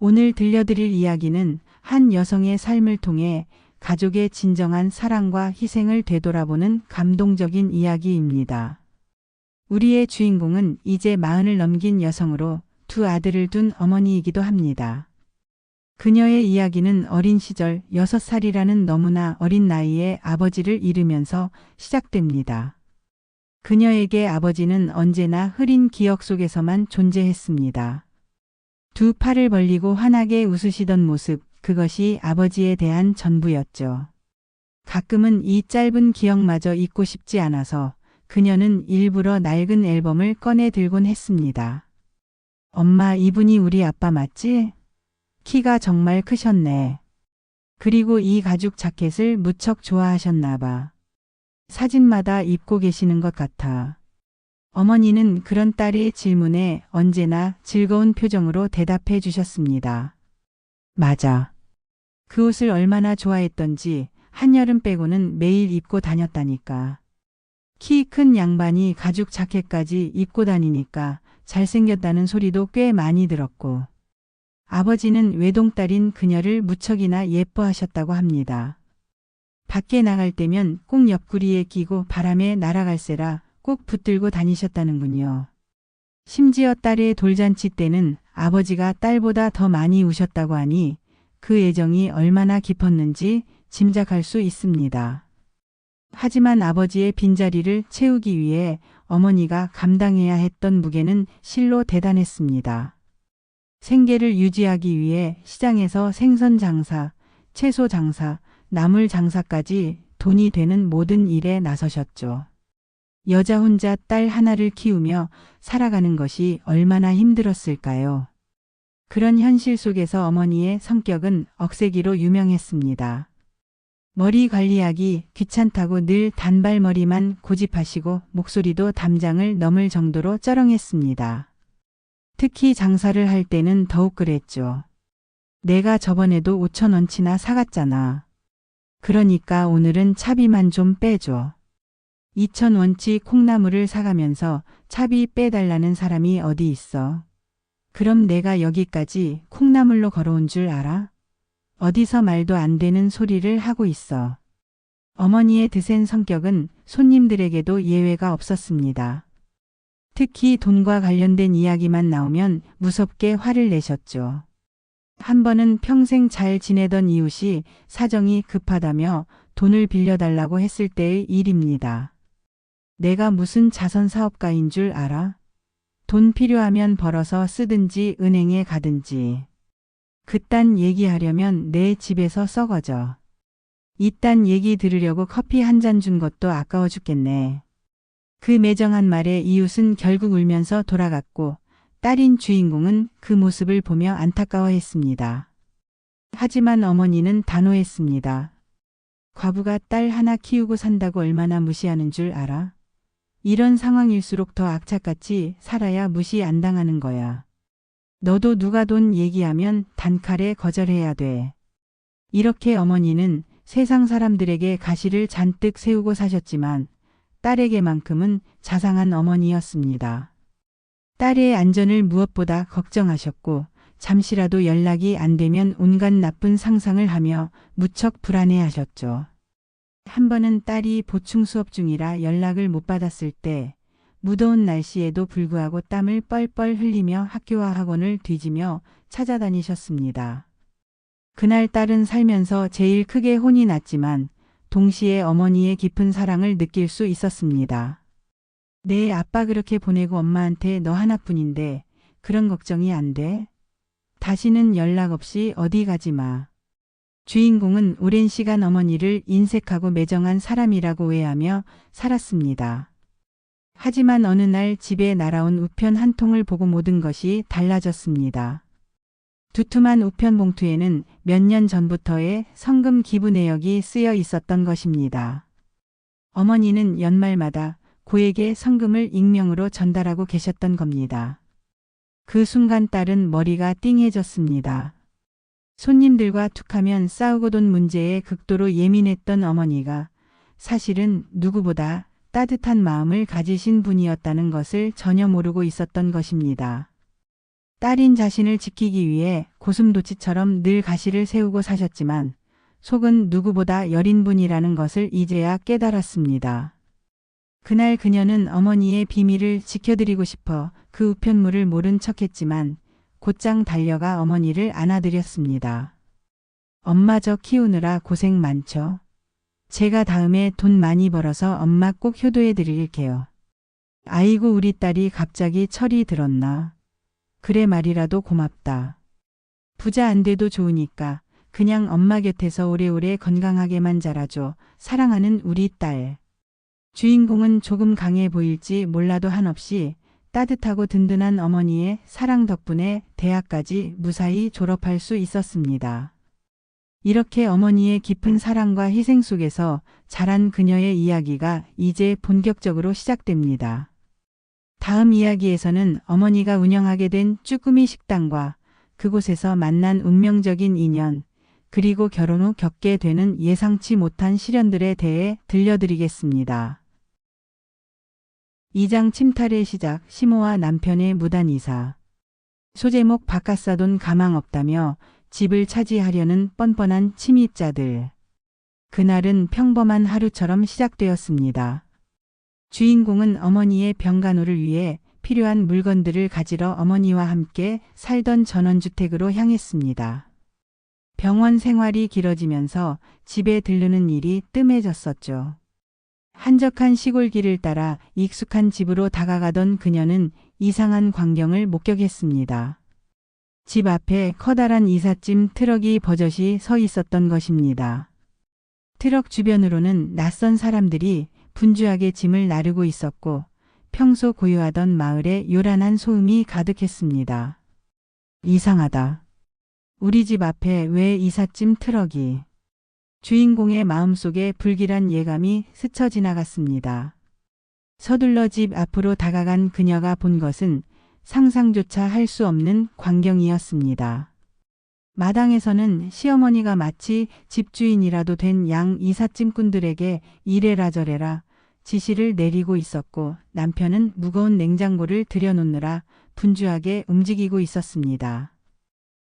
오늘 들려드릴 이야기는 한 여성의 삶을 통해 가족의 진정한 사랑과 희생을 되돌아보는 감동적인 이야기입니다. 우리의 주인공은 이제 40을 넘긴 여성으로 두 아들을 둔 어머니이기도 합니다. 그녀의 이야기는 어린 시절 6살이라는 너무나 어린 나이에 아버지를 잃으면서 시작됩니다. 그녀에게 아버지는 언제나 흐린 기억 속에서만 존재했습니다. 두 팔을 벌리고 환하게 웃으시던 모습, 그것이 아버지에 대한 전부였죠. 가끔은 이 짧은 기억마저 잊고 싶지 않아서 그녀는 일부러 낡은 앨범을 꺼내 들곤 했습니다. 엄마, 이분이 우리 아빠 맞지? 키가 정말 크셨네. 그리고 이 가죽 자켓을 무척 좋아하셨나 봐. 사진마다 입고 계시는 것 같아. 어머니는 그런 딸의 질문에 언제나 즐거운 표정으로 대답해 주셨습니다. 맞아. 그 옷을 얼마나 좋아했던지 한여름 빼고는 매일 입고 다녔다니까. 키 큰 양반이 가죽 자켓까지 입고 다니니까 잘생겼다는 소리도 꽤 많이 들었고, 아버지는 외동딸인 그녀를 무척이나 예뻐하셨다고 합니다. 밖에 나갈 때면 꼭 옆구리에 끼고 바람에 날아갈세라 꼭 붙들고 다니셨다는군요. 심지어 딸의 돌잔치 때는 아버지가 딸보다 더 많이 우셨다고 하니 그 애정이 얼마나 깊었는지 짐작할 수 있습니다. 하지만 아버지의 빈자리를 채우기 위해 어머니가 감당해야 했던 무게는 실로 대단했습니다. 생계를 유지하기 위해 시장에서 생선 장사, 채소 장사, 나물 장사까지 돈이 되는 모든 일에 나서셨죠. 여자 혼자 딸 하나를 키우며 살아가는 것이 얼마나 힘들었을까요? 그런 현실 속에서 어머니의 성격은 억세기로 유명했습니다. 머리 관리하기 귀찮다고 늘 단발머리만 고집하시고 목소리도 담장을 넘을 정도로 쩌렁했습니다. 특히 장사를 할 때는 더욱 그랬죠. 내가 저번에도 5,000원치나 사갔잖아. 그러니까 오늘은 차비만 좀 빼줘. 2,000원치 콩나물을 사가면서 차비 빼달라는 사람이 어디 있어. 그럼 내가 여기까지 콩나물로 걸어온 줄 알아? 어디서 말도 안 되는 소리를 하고 있어. 어머니의 드센 성격은 손님들에게도 예외가 없었습니다. 특히 돈과 관련된 이야기만 나오면 무섭게 화를 내셨죠. 한 번은 평생 잘 지내던 이웃이 사정이 급하다며 돈을 빌려달라고 했을 때의 일입니다. 내가 무슨 자선 사업가인 줄 알아? 돈 필요하면 벌어서 쓰든지 은행에 가든지. 그딴 얘기하려면 내 집에서 썩어져. 이딴 얘기 들으려고 커피 한 잔 준 것도 아까워 죽겠네. 그 매정한 말에 이웃은 결국 울면서 돌아갔고 딸인 주인공은 그 모습을 보며 안타까워했습니다. 하지만 어머니는 단호했습니다. 과부가 딸 하나 키우고 산다고 얼마나 무시하는 줄 알아? 이런 상황일수록 더 악착같이 살아야 무시 안 당하는 거야. 너도 누가 돈 얘기하면 단칼에 거절해야 돼. 이렇게 어머니는 세상 사람들에게 가시를 잔뜩 세우고 사셨지만 딸에게만큼은 자상한 어머니였습니다. 딸의 안전을 무엇보다 걱정하셨고 잠시라도 연락이 안 되면 온갖 나쁜 상상을 하며 무척 불안해하셨죠. 한 번은 딸이 보충 수업 중이라 연락을 못 받았을 때 무더운 날씨에도 불구하고 땀을 뻘뻘 흘리며 학교와 학원을 뒤지며 찾아다니셨습니다. 그날 딸은 살면서 제일 크게 혼이 났지만 동시에 어머니의 깊은 사랑을 느낄 수 있었습니다. 내 아빠 그렇게 보내고 엄마한테 너 하나뿐인데 그런 걱정이 안 돼? 다시는 연락 없이 어디 가지 마. 주인공은 오랜 시간 어머니를 인색하고 매정한 사람이라고 오해하며 살았습니다. 하지만 어느 날 집에 날아온 우편 한 통을 보고 모든 것이 달라졌습니다. 두툼한 우편 봉투에는 몇 년 전부터의 성금 기부 내역이 쓰여 있었던 것입니다. 어머니는 연말마다 고에게 성금을 익명으로 전달하고 계셨던 겁니다. 그 순간 딸은 머리가 띵해졌습니다. 손님들과 툭하면 싸우고 돈 문제에 극도로 예민했던 어머니가 사실은 누구보다 따뜻한 마음을 가지신 분이었다는 것을 전혀 모르고 있었던 것입니다. 딸인 자신을 지키기 위해 고슴도치처럼 늘 가시를 세우고 사셨지만 속은 누구보다 여린 분이라는 것을 이제야 깨달았습니다. 그날 그녀는 어머니의 비밀을 지켜드리고 싶어 그 우편물을 모른 척했지만 곧장 달려가 어머니를 안아드렸습니다. 엄마 저 키우느라 고생 많죠? 제가 다음에 돈 많이 벌어서 엄마 꼭 효도해 드릴게요. 아이고 우리 딸이 갑자기 철이 들었나. 그래 말이라도 고맙다. 부자 안 돼도 좋으니까 그냥 엄마 곁에서 오래오래 건강하게만 자라줘. 사랑하는 우리 딸. 주인공은 조금 강해 보일지 몰라도 한없이 따뜻하고 든든한 어머니의 사랑 덕분에 대학까지 무사히 졸업할 수 있었습니다. 이렇게 어머니의 깊은 사랑과 희생 속에서 자란 그녀의 이야기가 이제 본격적으로 시작됩니다. 다음 이야기에서는 어머니가 운영하게 된 쭈꾸미 식당과 그곳에서 만난 운명적인 인연, 그리고 결혼 후 겪게 되는 예상치 못한 시련들에 대해 들려드리겠습니다. 2장 침탈의 시작, 시모와 남편의 무단 이사. 소제목 바깥사돈 가망 없다며 집을 차지하려는 뻔뻔한 침입자들. 그날은 평범한 하루처럼 시작되었습니다. 주인공은 어머니의 병간호를 위해 필요한 물건들을 가지러 어머니와 함께 살던 전원주택으로 향했습니다. 병원 생활이 길어지면서 집에 들르는 일이 뜸해졌었죠. 한적한 시골길을 따라 익숙한 집으로 다가가던 그녀는 이상한 광경을 목격했습니다. 집 앞에 커다란 이삿짐 트럭이 버젓이 서 있었던 것입니다. 트럭 주변으로는 낯선 사람들이 분주하게 짐을 나르고 있었고 평소 고요하던 마을에 요란한 소음이 가득했습니다. 이상하다. 우리 집 앞에 왜 이삿짐 트럭이? 주인공의 마음속에 불길한 예감이 스쳐 지나갔습니다. 서둘러 집 앞으로 다가간 그녀가 본 것은 상상조차 할 수 없는 광경이었습니다. 마당에서는 시어머니가 마치 집주인이라도 된 양 이삿짐꾼들에게 이래라 저래라 지시를 내리고 있었고 남편은 무거운 냉장고를 들여놓느라 분주하게 움직이고 있었습니다.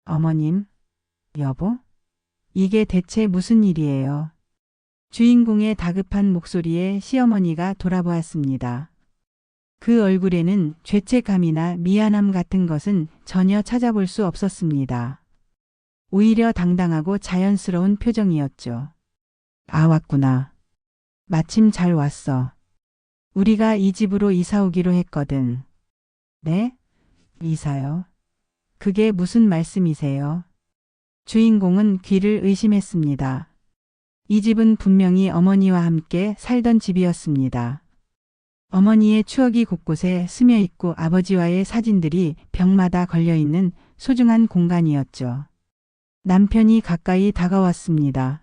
어머님, 여보? 이게 대체 무슨 일이에요? 주인공의 다급한 목소리에 시어머니가 돌아보았습니다. 그 얼굴에는 죄책감이나 미안함 같은 것은 전혀 찾아볼 수 없었습니다. 오히려 당당하고 자연스러운 표정이었죠. 아, 왔구나. 마침 잘 왔어. 우리가 이 집으로 이사 오기로 했거든. 네? 이사요? 그게 무슨 말씀이세요? 주인공은 귀를 의심했습니다. 이 집은 분명히 어머니와 함께 살던 집이었습니다. 어머니의 추억이 곳곳에 스며 있고 아버지와의 사진들이 벽마다 걸려있는 소중한 공간이었죠. 남편이 가까이 다가왔습니다.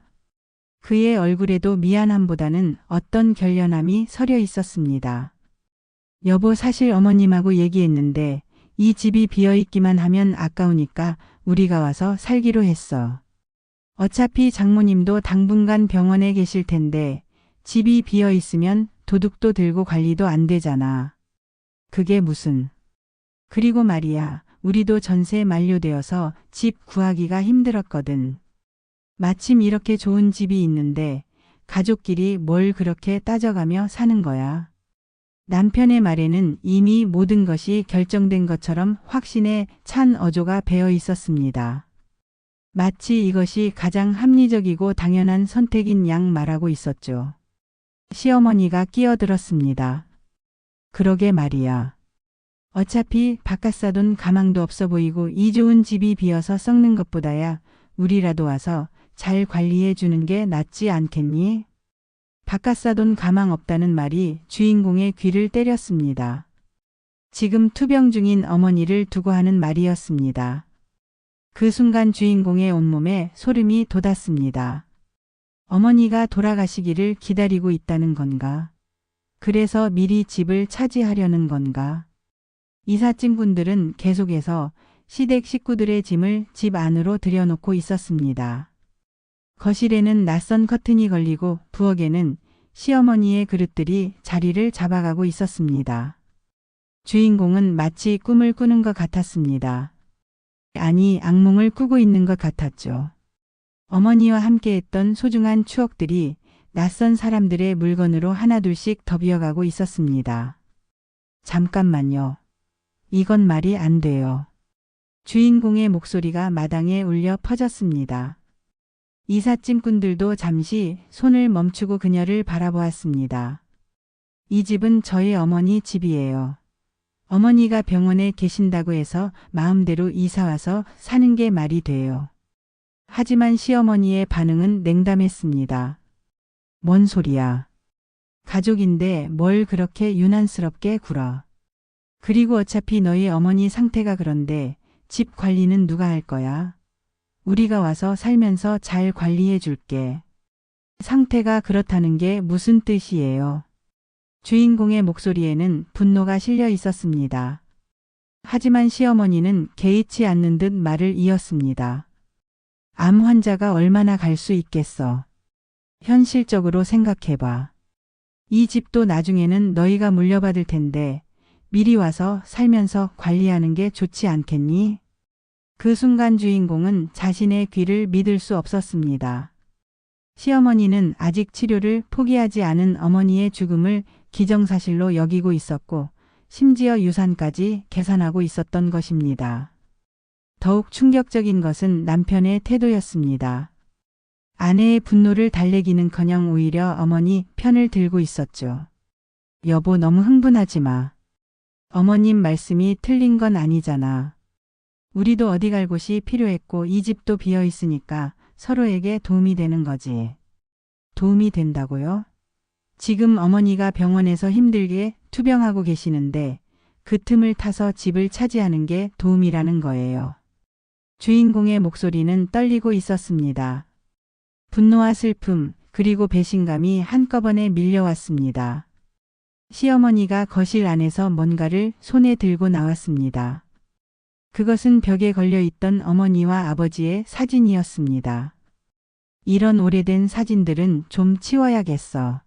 그의 얼굴에도 미안함보다는 어떤 결연함이 서려 있었습니다. 여보, 사실 어머님하고 얘기했는데 이 집이 비어있기만 하면 아까우니까 우리가 와서 살기로 했어. 어차피 장모님도 당분간 병원에 계실 텐데 집이 비어있으면 도둑도 들고 관리도 안 되잖아. 그게 무슨. 그리고 말이야, 우리도 전세 만료되어서 집 구하기가 힘들었거든. 마침 이렇게 좋은 집이 있는데 가족끼리 뭘 그렇게 따져가며 사는 거야. 남편의 말에는 이미 모든 것이 결정된 것처럼 확신에 찬 어조가 배어 있었습니다. 마치 이것이 가장 합리적이고 당연한 선택인 양 말하고 있었죠. 시어머니가 끼어들었습니다. 그러게 말이야. 어차피 바깥사돈 가망도 없어 보이고 이 좋은 집이 비어서 썩는 것보다야 우리라도 와서 잘 관리해 주는 게 낫지 않겠니? 바깥사돈 가망 없다는 말이 주인공의 귀를 때렸습니다. 지금 투병 중인 어머니를 두고 하는 말이었습니다. 그 순간 주인공의 온몸에 소름이 돋았습니다. 어머니가 돌아가시기를 기다리고 있다는 건가? 그래서 미리 집을 차지하려는 건가? 이삿짐꾼들은 계속해서 시댁 식구들의 짐을 집 안으로 들여놓고 있었습니다. 거실에는 낯선 커튼이 걸리고 부엌에는 시어머니의 그릇들이 자리를 잡아가고 있었습니다. 주인공은 마치 꿈을 꾸는 것 같았습니다. 아니, 악몽을 꾸고 있는 것 같았죠. 어머니와 함께했던 소중한 추억들이 낯선 사람들의 물건으로 하나둘씩 더비어가고 있었습니다. 잠깐만요. 이건 말이 안 돼요. 주인공의 목소리가 마당에 울려 퍼졌습니다. 이삿짐꾼들도 잠시 손을 멈추고 그녀를 바라보았습니다. 이 집은 저희 어머니 집이에요. 어머니가 병원에 계신다고 해서 마음대로 이사와서 사는 게 말이 돼요. 하지만 시어머니의 반응은 냉담했습니다. 뭔 소리야. 가족인데 뭘 그렇게 유난스럽게 굴어. 그리고 어차피 너희 어머니 상태가 그런데 집 관리는 누가 할 거야? 우리가 와서 살면서 잘 관리해 줄게. 상태가 그렇다는 게 무슨 뜻이에요? 주인공의 목소리에는 분노가 실려 있었습니다. 하지만 시어머니는 개의치 않는 듯 말을 이었습니다. 암 환자가 얼마나 갈 수 있겠어. 현실적으로 생각해봐. 이 집도 나중에는 너희가 물려받을 텐데 미리 와서 살면서 관리하는 게 좋지 않겠니? 그 순간 주인공은 자신의 귀를 믿을 수 없었습니다. 시어머니는 아직 치료를 포기하지 않은 어머니의 죽음을 기정사실로 여기고 있었고 심지어 유산까지 계산하고 있었던 것입니다. 더욱 충격적인 것은 남편의 태도였습니다. 아내의 분노를 달래기는커녕 오히려 어머니 편을 들고 있었죠. 여보, 너무 흥분하지 마. 어머님 말씀이 틀린 건 아니잖아. 우리도 어디 갈 곳이 필요했고 이 집도 비어 있으니까 서로에게 도움이 되는 거지. 도움이 된다고요? 지금 어머니가 병원에서 힘들게 투병하고 계시는데 그 틈을 타서 집을 차지하는 게 도움이라는 거예요. 주인공의 목소리는 떨리고 있었습니다. 분노와 슬픔, 그리고 배신감이 한꺼번에 밀려왔습니다. 시어머니가 거실 안에서 뭔가를 손에 들고 나왔습니다. 그것은 벽에 걸려 있던 어머니와 아버지의 사진이었습니다. 이런 오래된 사진들은 좀 치워야겠어.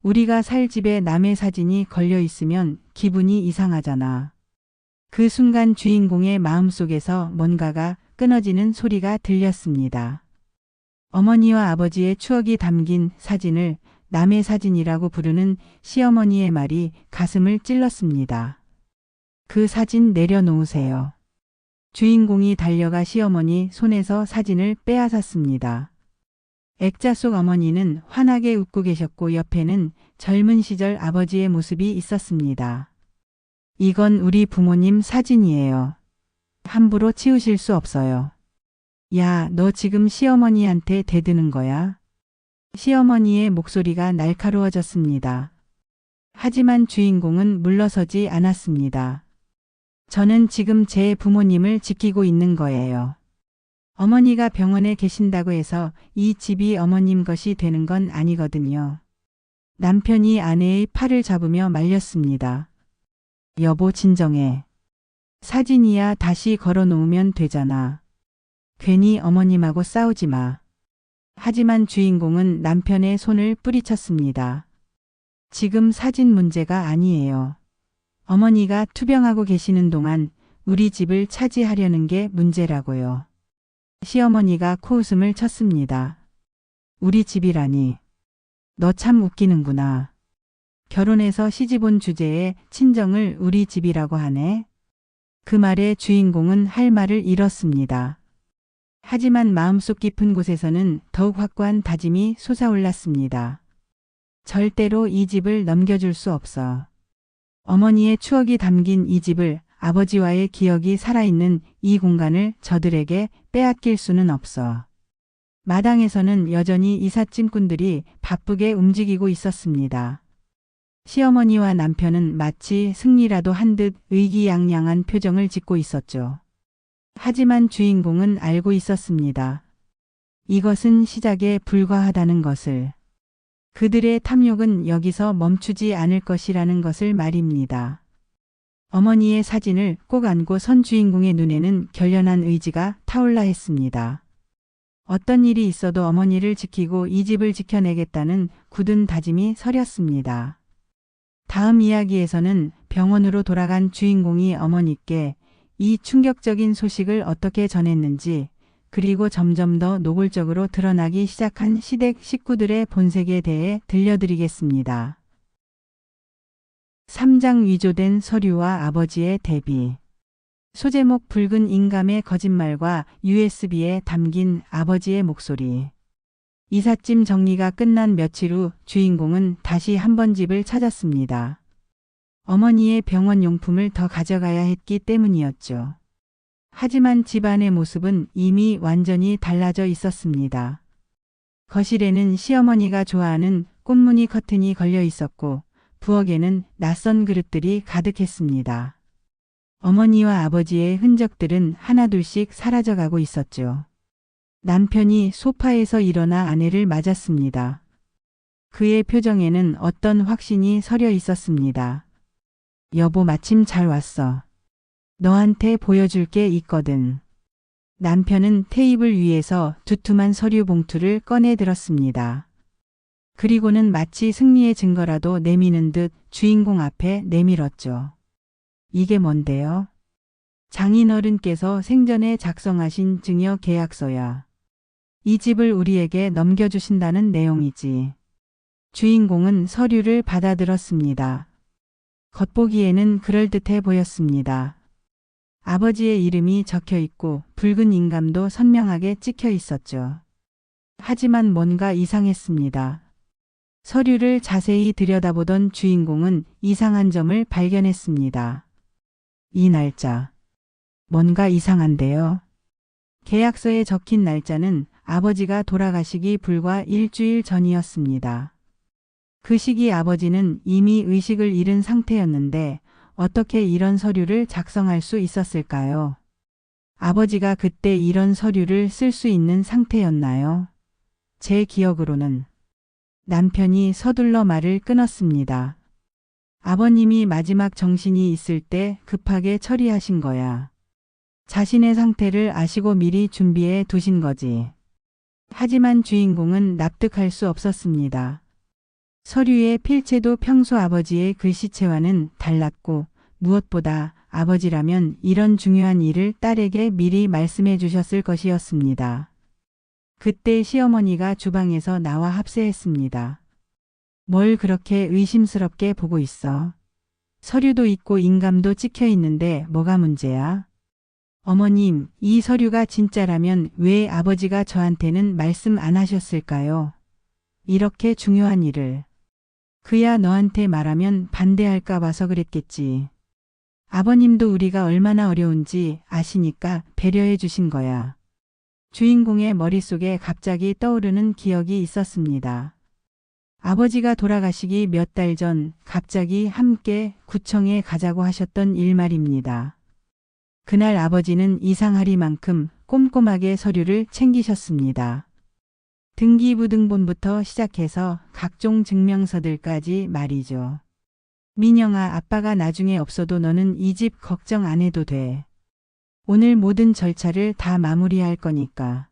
우리가 살 집에 남의 사진이 걸려 있으면 기분이 이상하잖아. 그 순간 주인공의 마음속에서 뭔가가 끊어지는 소리가 들렸습니다. 어머니와 아버지의 추억이 담긴 사진을 남의 사진이라고 부르는 시어머니의 말이 가슴을 찔렀습니다. 그 사진 내려놓으세요. 주인공이 달려가 시어머니 손에서 사진을 빼앗았습니다. 액자 속 어머니는 환하게 웃고 계셨고 옆에는 젊은 시절 아버지의 모습이 있었습니다. 이건 우리 부모님 사진이에요. 함부로 치우실 수 없어요. 야, 너 지금 시어머니한테 대드는 거야? 시어머니의 목소리가 날카로워졌습니다. 하지만 주인공은 물러서지 않았습니다. 저는 지금 제 부모님을 지키고 있는 거예요. 어머니가 병원에 계신다고 해서 이 집이 어머님 것이 되는 건 아니거든요. 남편이 아내의 팔을 잡으며 말렸습니다. 여보, 진정해. 사진이야 다시 걸어놓으면 되잖아. 괜히 어머님하고 싸우지 마. 하지만 주인공은 남편의 손을 뿌리쳤습니다. 지금 사진 문제가 아니에요. 어머니가 투병하고 계시는 동안 우리 집을 차지하려는 게 문제라고요. 시어머니가 코웃음을 쳤습니다. 우리 집이라니. 너 참 웃기는구나. 결혼해서 시집 온 주제에 친정을 우리 집이라고 하네. 그 말에 주인공은 할 말을 잃었습니다. 하지만 마음속 깊은 곳에서는 더욱 확고한 다짐이 솟아올랐습니다. 절대로 이 집을 넘겨줄 수 없어. 어머니의 추억이 담긴 이 집을, 아버지와의 기억이 살아있는 이 공간을 저들에게 빼앗길 수는 없어. 마당에서는 여전히 이삿짐꾼들이 바쁘게 움직이고 있었습니다. 시어머니와 남편은 마치 승리라도 한 듯 의기양양한 표정을 짓고 있었죠. 하지만 주인공은 알고 있었습니다. 이것은 시작에 불과하다는 것을. 그들의 탐욕은 여기서 멈추지 않을 것이라는 것을 말입니다. 어머니의 사진을 꼭 안고 선 주인공의 눈에는 결연한 의지가 타올라 했습니다. 어떤 일이 있어도 어머니를 지키고 이 집을 지켜내겠다는 굳은 다짐이 서렸습니다. 다음 이야기에서는 병원으로 돌아간 주인공이 어머니께 이 충격적인 소식을 어떻게 전했는지, 그리고 점점 더 노골적으로 드러나기 시작한 시댁 식구들의 본색에 대해 들려드리겠습니다. 3장 위조된 서류와 아버지의 대비. 소제목 붉은 인감의 거짓말과 USB에 담긴 아버지의 목소리. 이삿짐 정리가 끝난 며칠 후 주인공은 다시 한번 집을 찾았습니다. 어머니의 병원 용품을 더 가져가야 했기 때문이었죠. 하지만 집안의 모습은 이미 완전히 달라져 있었습니다. 거실에는 시어머니가 좋아하는 꽃무늬 커튼이 걸려 있었고 부엌에는 낯선 그릇들이 가득했습니다. 어머니와 아버지의 흔적들은 하나둘씩 사라져가고 있었죠. 남편이 소파에서 일어나 아내를 맞았습니다. 그의 표정에는 어떤 확신이 서려 있었습니다. 여보, 마침 잘 왔어. 너한테 보여줄 게 있거든. 남편은 테이블 위에서 두툼한 서류 봉투를 꺼내 들었습니다. 그리고는 마치 승리의 증거라도 내미는 듯 주인공 앞에 내밀었죠. 이게 뭔데요? 장인어른께서 생전에 작성하신 증여 계약서야. 이 집을 우리에게 넘겨주신다는 내용이지. 주인공은 서류를 받아들었습니다. 겉보기에는 그럴듯해 보였습니다. 아버지의 이름이 적혀 있고 붉은 인감도 선명하게 찍혀 있었죠. 하지만 뭔가 이상했습니다. 서류를 자세히 들여다보던 주인공은 이상한 점을 발견했습니다. 이 날짜. 뭔가 이상한데요. 계약서에 적힌 날짜는 아버지가 돌아가시기 불과 일주일 전이었습니다. 그 시기 아버지는 이미 의식을 잃은 상태였는데 어떻게 이런 서류를 작성할 수 있었을까요? 아버지가 그때 이런 서류를 쓸 수 있는 상태였나요? 제 기억으로는. 남편이 서둘러 말을 끊었습니다. 아버님이 마지막 정신이 있을 때 급하게 처리하신 거야. 자신의 상태를 아시고 미리 준비해 두신 거지. 하지만 주인공은 납득할 수 없었습니다. 서류의 필체도 평소 아버지의 글씨체와는 달랐고 무엇보다 아버지라면 이런 중요한 일을 딸에게 미리 말씀해 주셨을 것이었습니다. 그때 시어머니가 주방에서 나와 합세했습니다. 뭘 그렇게 의심스럽게 보고 있어? 서류도 있고 인감도 찍혀 있는데 뭐가 문제야? 어머님, 이 서류가 진짜라면 왜 아버지가 저한테는 말씀 안 하셨을까요? 이렇게 중요한 일을. 그야 너한테 말하면 반대할까 봐서 그랬겠지. 아버님도 우리가 얼마나 어려운지 아시니까 배려해 주신 거야. 주인공의 머릿속에 갑자기 떠오르는 기억이 있었습니다. 아버지가 돌아가시기 몇 달 전 갑자기 함께 구청에 가자고 하셨던 일 말입니다. 그날 아버지는 이상하리만큼 꼼꼼하게 서류를 챙기셨습니다. 등기부등본부터 시작해서 각종 증명서들까지 말이죠. 민영아, 아빠가 나중에 없어도 너는 이 집 걱정 안 해도 돼. 오늘 모든 절차를 다 마무리할 거니까.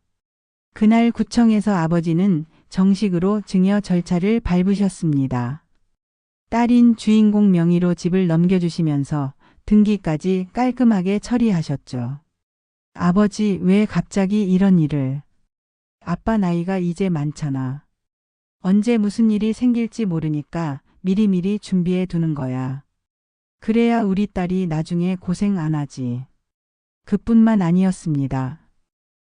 그날 구청에서 아버지는 정식으로 증여 절차를 밟으셨습니다. 딸인 주인공 명의로 집을 넘겨주시면서 등기까지 깔끔하게 처리하셨죠. 아버지, 왜 갑자기 이런 일을? 아빠 나이가 이제 많잖아. 언제 무슨 일이 생길지 모르니까 미리미리 준비해 두는 거야. 그래야 우리 딸이 나중에 고생 안 하지. 그뿐만 아니었습니다.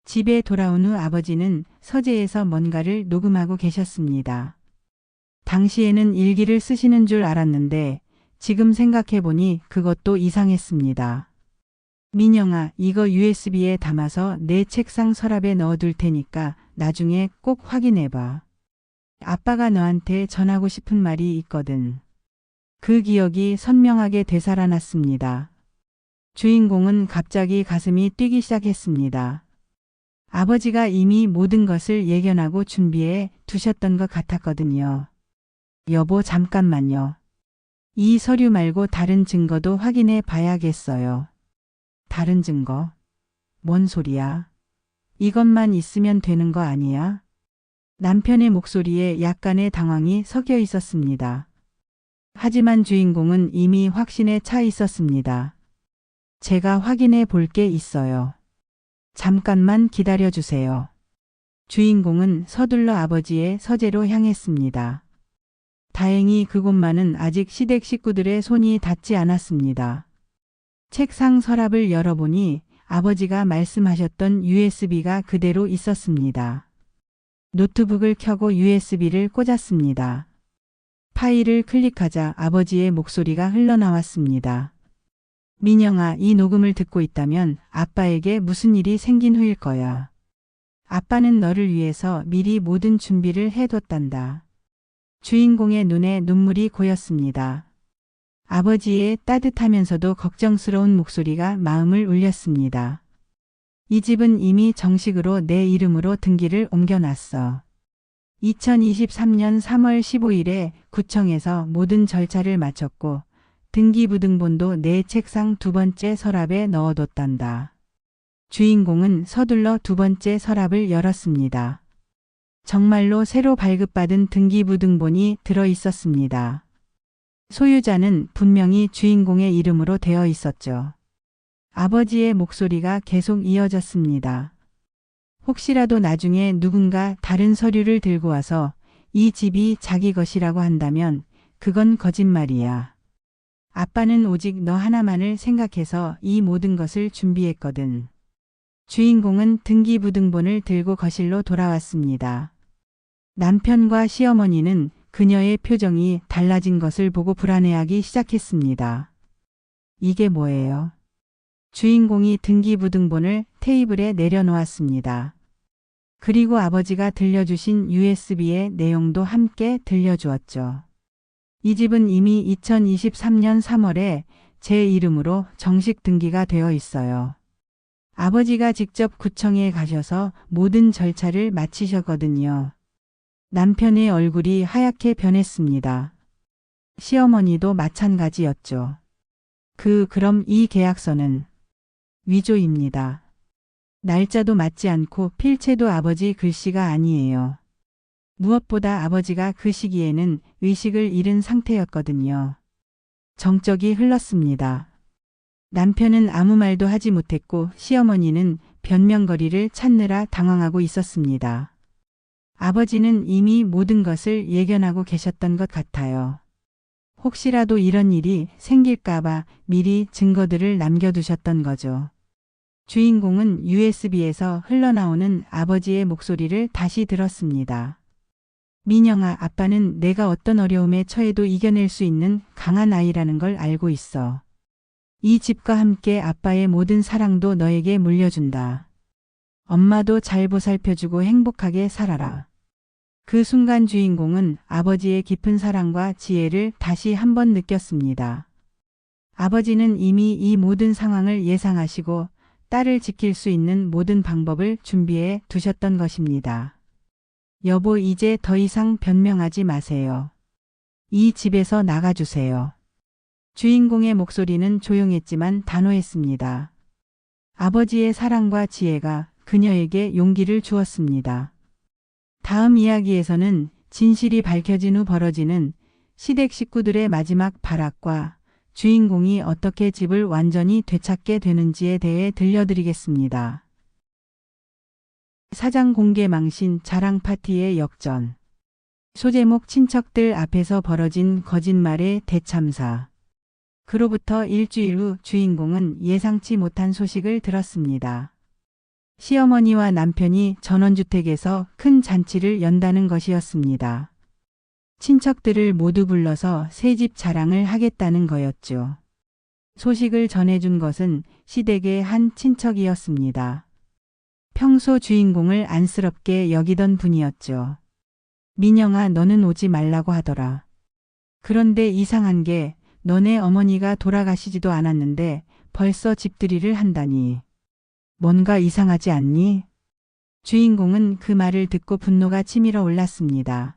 집에 돌아온 후 아버지는 서재에서 뭔가를 녹음하고 계셨습니다. 당시에는 일기를 쓰시는 줄 알았는데 지금 생각해보니 그것도 이상했습니다. 민영아, 이거 USB에 담아서 내 책상 서랍에 넣어둘 테니까 나중에 꼭 확인해봐. 아빠가 너한테 전하고 싶은 말이 있거든. 그 기억이 선명하게 되살아났습니다. 주인공은 갑자기 가슴이 뛰기 시작했습니다. 아버지가 이미 모든 것을 예견하고 준비해 두셨던 것 같았거든요. 여보, 잠깐만요. 이 서류 말고 다른 증거도 확인해 봐야겠어요. 다른 증거? 뭔 소리야? 이것만 있으면 되는 거 아니야? 남편의 목소리에 약간의 당황이 섞여 있었습니다. 하지만 주인공은 이미 확신에 차 있었습니다. 제가 확인해 볼 게 있어요. 잠깐만 기다려 주세요. 주인공은 서둘러 아버지의 서재로 향했습니다. 다행히 그곳만은 아직 시댁 식구들의 손이 닿지 않았습니다. 책상 서랍을 열어보니 아버지가 말씀하셨던 USB가 그대로 있었습니다. 노트북을 켜고 USB를 꽂았습니다. 파일을 클릭하자 아버지의 목소리가 흘러나왔습니다. 민영아, 이 녹음을 듣고 있다면 아빠에게 무슨 일이 생긴 후일 거야. 아빠는 너를 위해서 미리 모든 준비를 해뒀단다. 주인공의 눈에 눈물이 고였습니다. 아버지의 따뜻하면서도 걱정스러운 목소리가 마음을 울렸습니다. 이 집은 이미 정식으로 내 이름으로 등기를 옮겨놨어. 2023년 3월 15일에 구청에서 모든 절차를 마쳤고 등기부등본도 내 책상 두 번째 서랍에 넣어뒀단다. 주인공은 서둘러 두 번째 서랍을 열었습니다. 정말로 새로 발급받은 등기부등본이 들어 있었습니다. 소유자는 분명히 주인공의 이름으로 되어 있었죠. 아버지의 목소리가 계속 이어졌습니다. 혹시라도 나중에 누군가 다른 서류를 들고 와서 이 집이 자기 것이라고 한다면 그건 거짓말이야. 아빠는 오직 너 하나만을 생각해서 이 모든 것을 준비했거든. 주인공은 등기부등본을 들고 거실로 돌아왔습니다. 남편과 시어머니는 그녀의 표정이 달라진 것을 보고 불안해하기 시작했습니다. 이게 뭐예요? 주인공이 등기부등본을 테이블에 내려놓았습니다. 그리고 아버지가 들려주신 USB의 내용도 함께 들려주었죠. 이 집은 이미 2023년 3월에 제 이름으로 정식 등기가 되어 있어요. 아버지가 직접 구청에 가셔서 모든 절차를 마치셨거든요. 남편의 얼굴이 하얗게 변했습니다. 시어머니도 마찬가지였죠. 그럼 이 계약서는 위조입니다. 날짜도 맞지 않고 필체도 아버지 글씨가 아니에요. 무엇보다 아버지가 그 시기에는 의식을 잃은 상태였거든요. 정적이 흘렀습니다. 남편은 아무 말도 하지 못했고 시어머니는 변명거리를 찾느라 당황하고 있었습니다. 아버지는 이미 모든 것을 예견하고 계셨던 것 같아요. 혹시라도 이런 일이 생길까봐 미리 증거들을 남겨두셨던 거죠. 주인공은 USB에서 흘러나오는 아버지의 목소리를 다시 들었습니다. 민영아, 아빠는 내가 어떤 어려움에 처해도 이겨낼 수 있는 강한 아이라는 걸 알고 있어. 이 집과 함께 아빠의 모든 사랑도 너에게 물려준다. 엄마도 잘 보살펴주고 행복하게 살아라. 그 순간 주인공은 아버지의 깊은 사랑과 지혜를 다시 한번 느꼈습니다. 아버지는 이미 이 모든 상황을 예상하시고 딸을 지킬 수 있는 모든 방법을 준비해 두셨던 것입니다. 여보, 이제 더 이상 변명하지 마세요. 이 집에서 나가주세요. 주인공의 목소리는 조용했지만 단호했습니다. 아버지의 사랑과 지혜가 그녀에게 용기를 주었습니다. 다음 이야기에서는 진실이 밝혀진 후 벌어지는 시댁 식구들의 마지막 발악과 주인공이 어떻게 집을 완전히 되찾게 되는지에 대해 들려드리겠습니다. 사장 공개 망신 자랑 파티의 역전. 소제목 친척들 앞에서 벌어진 거짓말의 대참사. 그로부터 일주일 후 주인공은 예상치 못한 소식을 들었습니다. 시어머니와 남편이 전원주택에서 큰 잔치를 연다는 것이었습니다. 친척들을 모두 불러서 새집 자랑을 하겠다는 거였죠. 소식을 전해준 것은 시댁의 한 친척이었습니다. 평소 주인공을 안쓰럽게 여기던 분이었죠. 민영아, 너는 오지 말라고 하더라. 그런데 이상한 게 너네 어머니가 돌아가시지도 않았는데 벌써 집들이를 한다니. 뭔가 이상하지 않니? 주인공은 그 말을 듣고 분노가 치밀어 올랐습니다.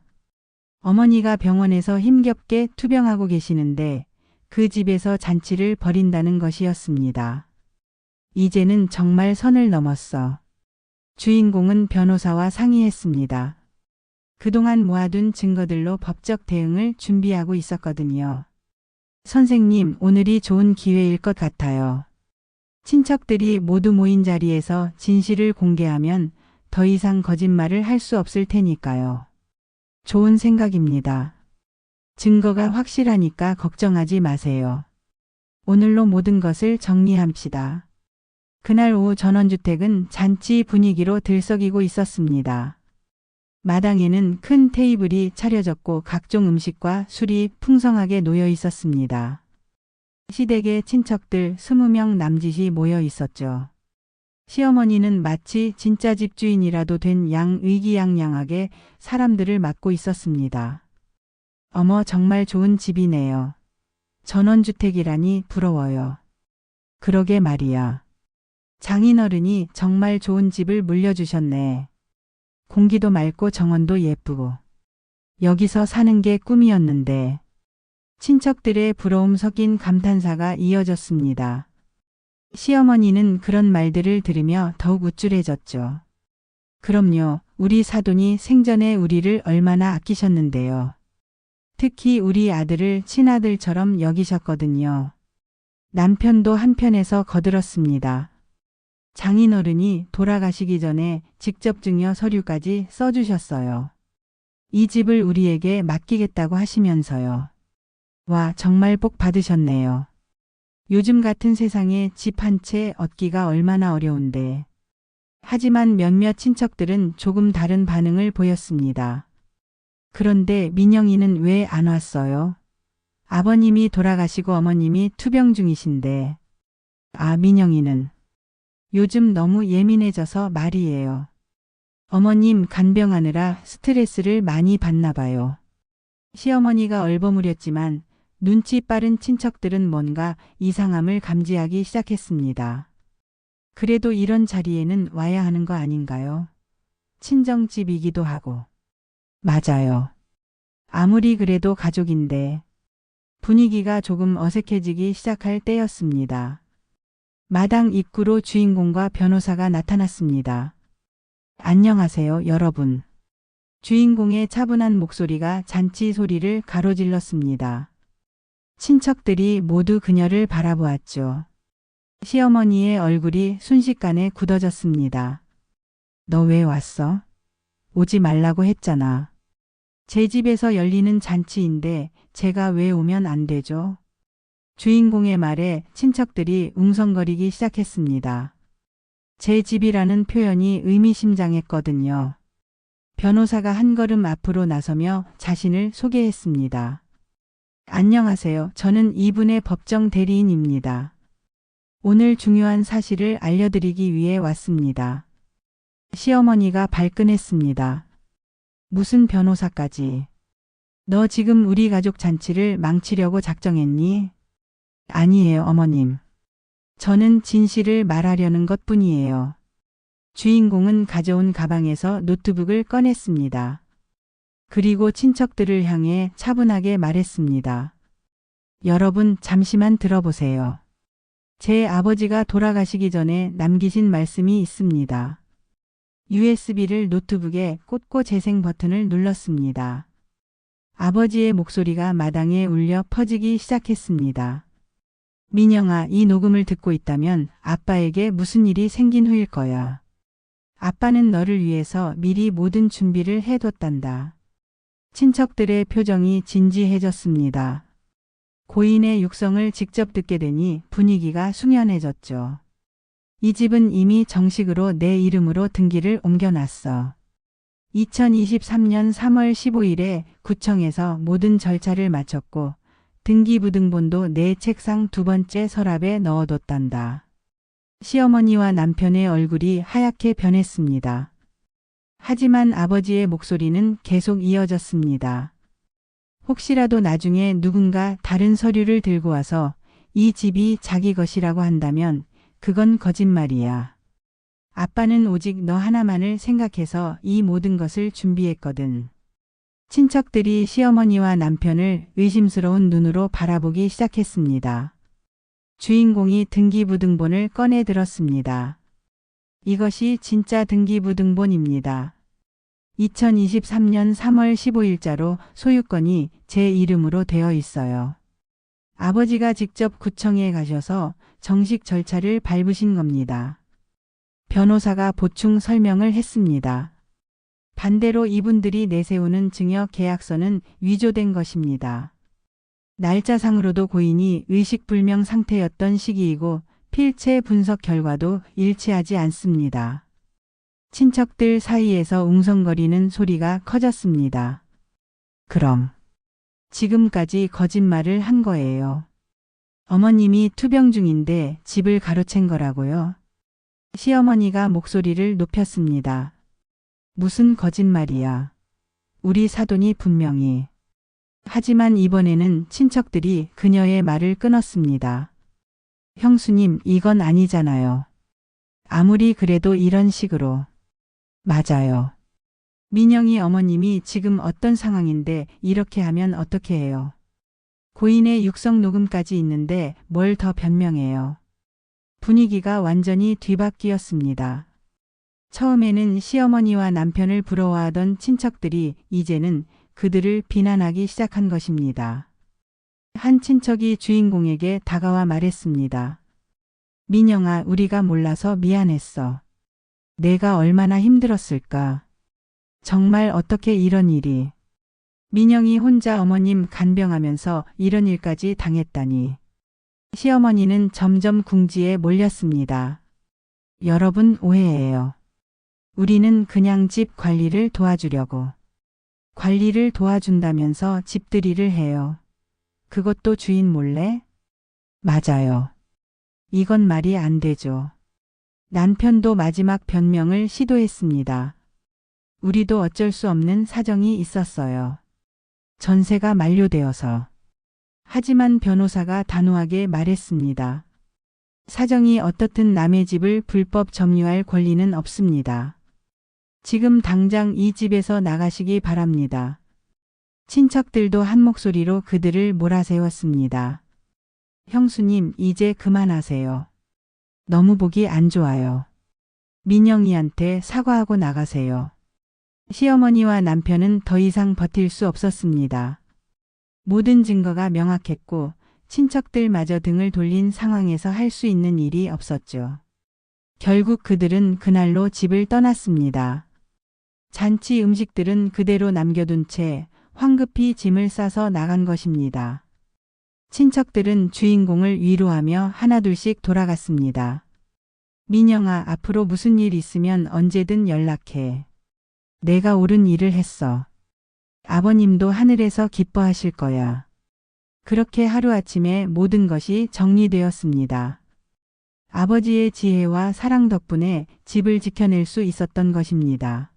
어머니가 병원에서 힘겹게 투병하고 계시는데 그 집에서 잔치를 벌인다는 것이었습니다. 이제는 정말 선을 넘었어. 주인공은 변호사와 상의했습니다. 그동안 모아둔 증거들로 법적 대응을 준비하고 있었거든요. 선생님, 오늘이 좋은 기회일 것 같아요. 친척들이 모두 모인 자리에서 진실을 공개하면 더 이상 거짓말을 할 수 없을 테니까요. 좋은 생각입니다. 증거가 확실하니까 걱정하지 마세요. 오늘로 모든 것을 정리합시다. 그날 오후 전원주택은 잔치 분위기로 들썩이고 있었습니다. 마당에는 큰 테이블이 차려졌고 각종 음식과 술이 풍성하게 놓여 있었습니다. 시댁의 친척들 20명 남짓이 모여 있었죠. 시어머니는 마치 진짜 집주인이라도 된 양 의기양양하게 사람들을 맡고 있었습니다. 어머, 정말 좋은 집이네요. 전원주택이라니 부러워요. 그러게 말이야. 장인어른이 정말 좋은 집을 물려주셨네. 공기도 맑고 정원도 예쁘고. 여기서 사는 게 꿈이었는데. 친척들의 부러움 섞인 감탄사가 이어졌습니다. 시어머니는 그런 말들을 들으며 더욱 우쭐해졌죠. 그럼요, 우리 사돈이 생전에 우리를 얼마나 아끼셨는데요. 특히 우리 아들을 친아들처럼 여기셨거든요. 남편도 한편에서 거들었습니다. 장인어른이 돌아가시기 전에 직접 증여 서류까지 써주셨어요. 이 집을 우리에게 맡기겠다고 하시면서요. 와, 정말 복 받으셨네요. 요즘 같은 세상에 집 한 채 얻기가 얼마나 어려운데. 하지만 몇몇 친척들은 조금 다른 반응을 보였습니다. 그런데 민영이는 왜 안 왔어요? 아버님이 돌아가시고 어머님이 투병 중이신데. 아, 민영이는 요즘 너무 예민해져서 말이에요. 어머님 간병하느라 스트레스를 많이 받나 봐요. 시어머니가 얼버무렸지만 눈치 빠른 친척들은 뭔가 이상함을 감지하기 시작했습니다. 그래도 이런 자리에는 와야 하는 거 아닌가요? 친정집이기도 하고. 맞아요. 아무리 그래도 가족인데. 분위기가 조금 어색해지기 시작할 때였습니다. 마당 입구로 주인공과 변호사가 나타났습니다. 안녕하세요, 여러분. 주인공의 차분한 목소리가 잔치 소리를 가로질렀습니다. 친척들이 모두 그녀를 바라보았죠. 시어머니의 얼굴이 순식간에 굳어졌습니다. 너 왜 왔어? 오지 말라고 했잖아. 제 집에서 열리는 잔치인데 제가 왜 오면 안 되죠? 주인공의 말에 친척들이 웅성거리기 시작했습니다. 제 집이라는 표현이 의미심장했거든요. 변호사가 한 걸음 앞으로 나서며 자신을 소개했습니다. 안녕하세요. 저는 이분의 법정 대리인입니다. 오늘 중요한 사실을 알려드리기 위해 왔습니다. 시어머니가 발끈했습니다. 무슨 변호사까지. 너 지금 우리 가족 잔치를 망치려고 작정했니? 아니에요, 어머님. 저는 진실을 말하려는 것뿐이에요. 주인공은 가져온 가방에서 노트북을 꺼냈습니다. 그리고 친척들을 향해 차분하게 말했습니다. 여러분, 잠시만 들어보세요. 제 아버지가 돌아가시기 전에 남기신 말씀이 있습니다. USB를 노트북에 꽂고 재생 버튼을 눌렀습니다. 아버지의 목소리가 마당에 울려 퍼지기 시작했습니다. 민영아, 이 녹음을 듣고 있다면 아빠에게 무슨 일이 생긴 후일 거야. 아빠는 너를 위해서 미리 모든 준비를 해뒀단다. 친척들의 표정이 진지해졌습니다. 고인의 육성을 직접 듣게 되니 분위기가 숙연해졌죠. 이 집은 이미 정식으로 내 이름으로 등기를 옮겨놨어. 2023년 3월 15일에 구청에서 모든 절차를 마쳤고 등기부등본도 내 책상 두 번째 서랍에 넣어뒀단다. 시어머니와 남편의 얼굴이 하얗게 변했습니다. 하지만 아버지의 목소리는 계속 이어졌습니다. 혹시라도 나중에 누군가 다른 서류를 들고 와서 이 집이 자기 것이라고 한다면 그건 거짓말이야. 아빠는 오직 너 하나만을 생각해서 이 모든 것을 준비했거든. 친척들이 시어머니와 남편을 의심스러운 눈으로 바라보기 시작했습니다. 주인공이 등기부등본을 꺼내 들었습니다. 이것이 진짜 등기부등본입니다. 2023년 3월 15일자로 소유권이 제 이름으로 되어 있어요. 아버지가 직접 구청에 가셔서 정식 절차를 밟으신 겁니다. 변호사가 보충 설명을 했습니다. 반대로 이분들이 내세우는 증여 계약서는 위조된 것입니다. 날짜상으로도 고인이 의식불명 상태였던 시기이고 필체 분석 결과도 일치하지 않습니다. 친척들 사이에서 웅성거리는 소리가 커졌습니다. 그럼 지금까지 거짓말을 한 거예요. 어머님이 투병 중인데 집을 가로챈 거라고요? 시어머니가 목소리를 높였습니다. 무슨 거짓말이야. 우리 사돈이 분명히. 하지만 이번에는 친척들이 그녀의 말을 끊었습니다. 형수님, 이건 아니잖아요. 아무리 그래도 이런 식으로. 맞아요. 민영이 어머님이 지금 어떤 상황인데 이렇게 하면 어떻게 해요? 고인의 육성 녹음까지 있는데 뭘 더 변명해요. 분위기가 완전히 뒤바뀌었습니다. 처음에는 시어머니와 남편을 부러워하던 친척들이 이제는 그들을 비난하기 시작한 것입니다. 한 친척이 주인공에게 다가와 말했습니다. 민영아, 우리가 몰라서 미안했어. 내가 얼마나 힘들었을까. 정말 어떻게 이런 일이. 민영이 혼자 어머님 간병하면서 이런 일까지 당했다니. 시어머니는 점점 궁지에 몰렸습니다. 여러분 오해예요. 우리는 그냥 집 관리를 도와주려고. 관리를 도와준다면서 집들이를 해요. 그것도 주인 몰래? 맞아요. 이건 말이 안 되죠. 남편도 마지막 변명을 시도했습니다. 우리도 어쩔 수 없는 사정이 있었어요. 전세가 만료되어서. 하지만 변호사가 단호하게 말했습니다. 사정이 어떻든 남의 집을 불법 점유할 권리는 없습니다. 지금 당장 이 집에서 나가시기 바랍니다. 친척들도 한 목소리로 그들을 몰아세웠습니다. 형수님, 이제 그만하세요. 너무 보기 안 좋아요. 민영이한테 사과하고 나가세요. 시어머니와 남편은 더 이상 버틸 수 없었습니다. 모든 증거가 명확했고 친척들마저 등을 돌린 상황에서 할 수 있는 일이 없었죠. 결국 그들은 그날로 집을 떠났습니다. 잔치 음식들은 그대로 남겨둔 채 황급히 짐을 싸서 나간 것입니다. 친척들은 주인공을 위로하며 하나둘씩 돌아갔습니다. 민영아, 앞으로 무슨 일 있으면 언제든 연락해. 내가 옳은 일을 했어. 아버님도 하늘에서 기뻐하실 거야. 그렇게 하루아침에 모든 것이 정리되었습니다. 아버지의 지혜와 사랑 덕분에 집을 지켜낼 수 있었던 것입니다.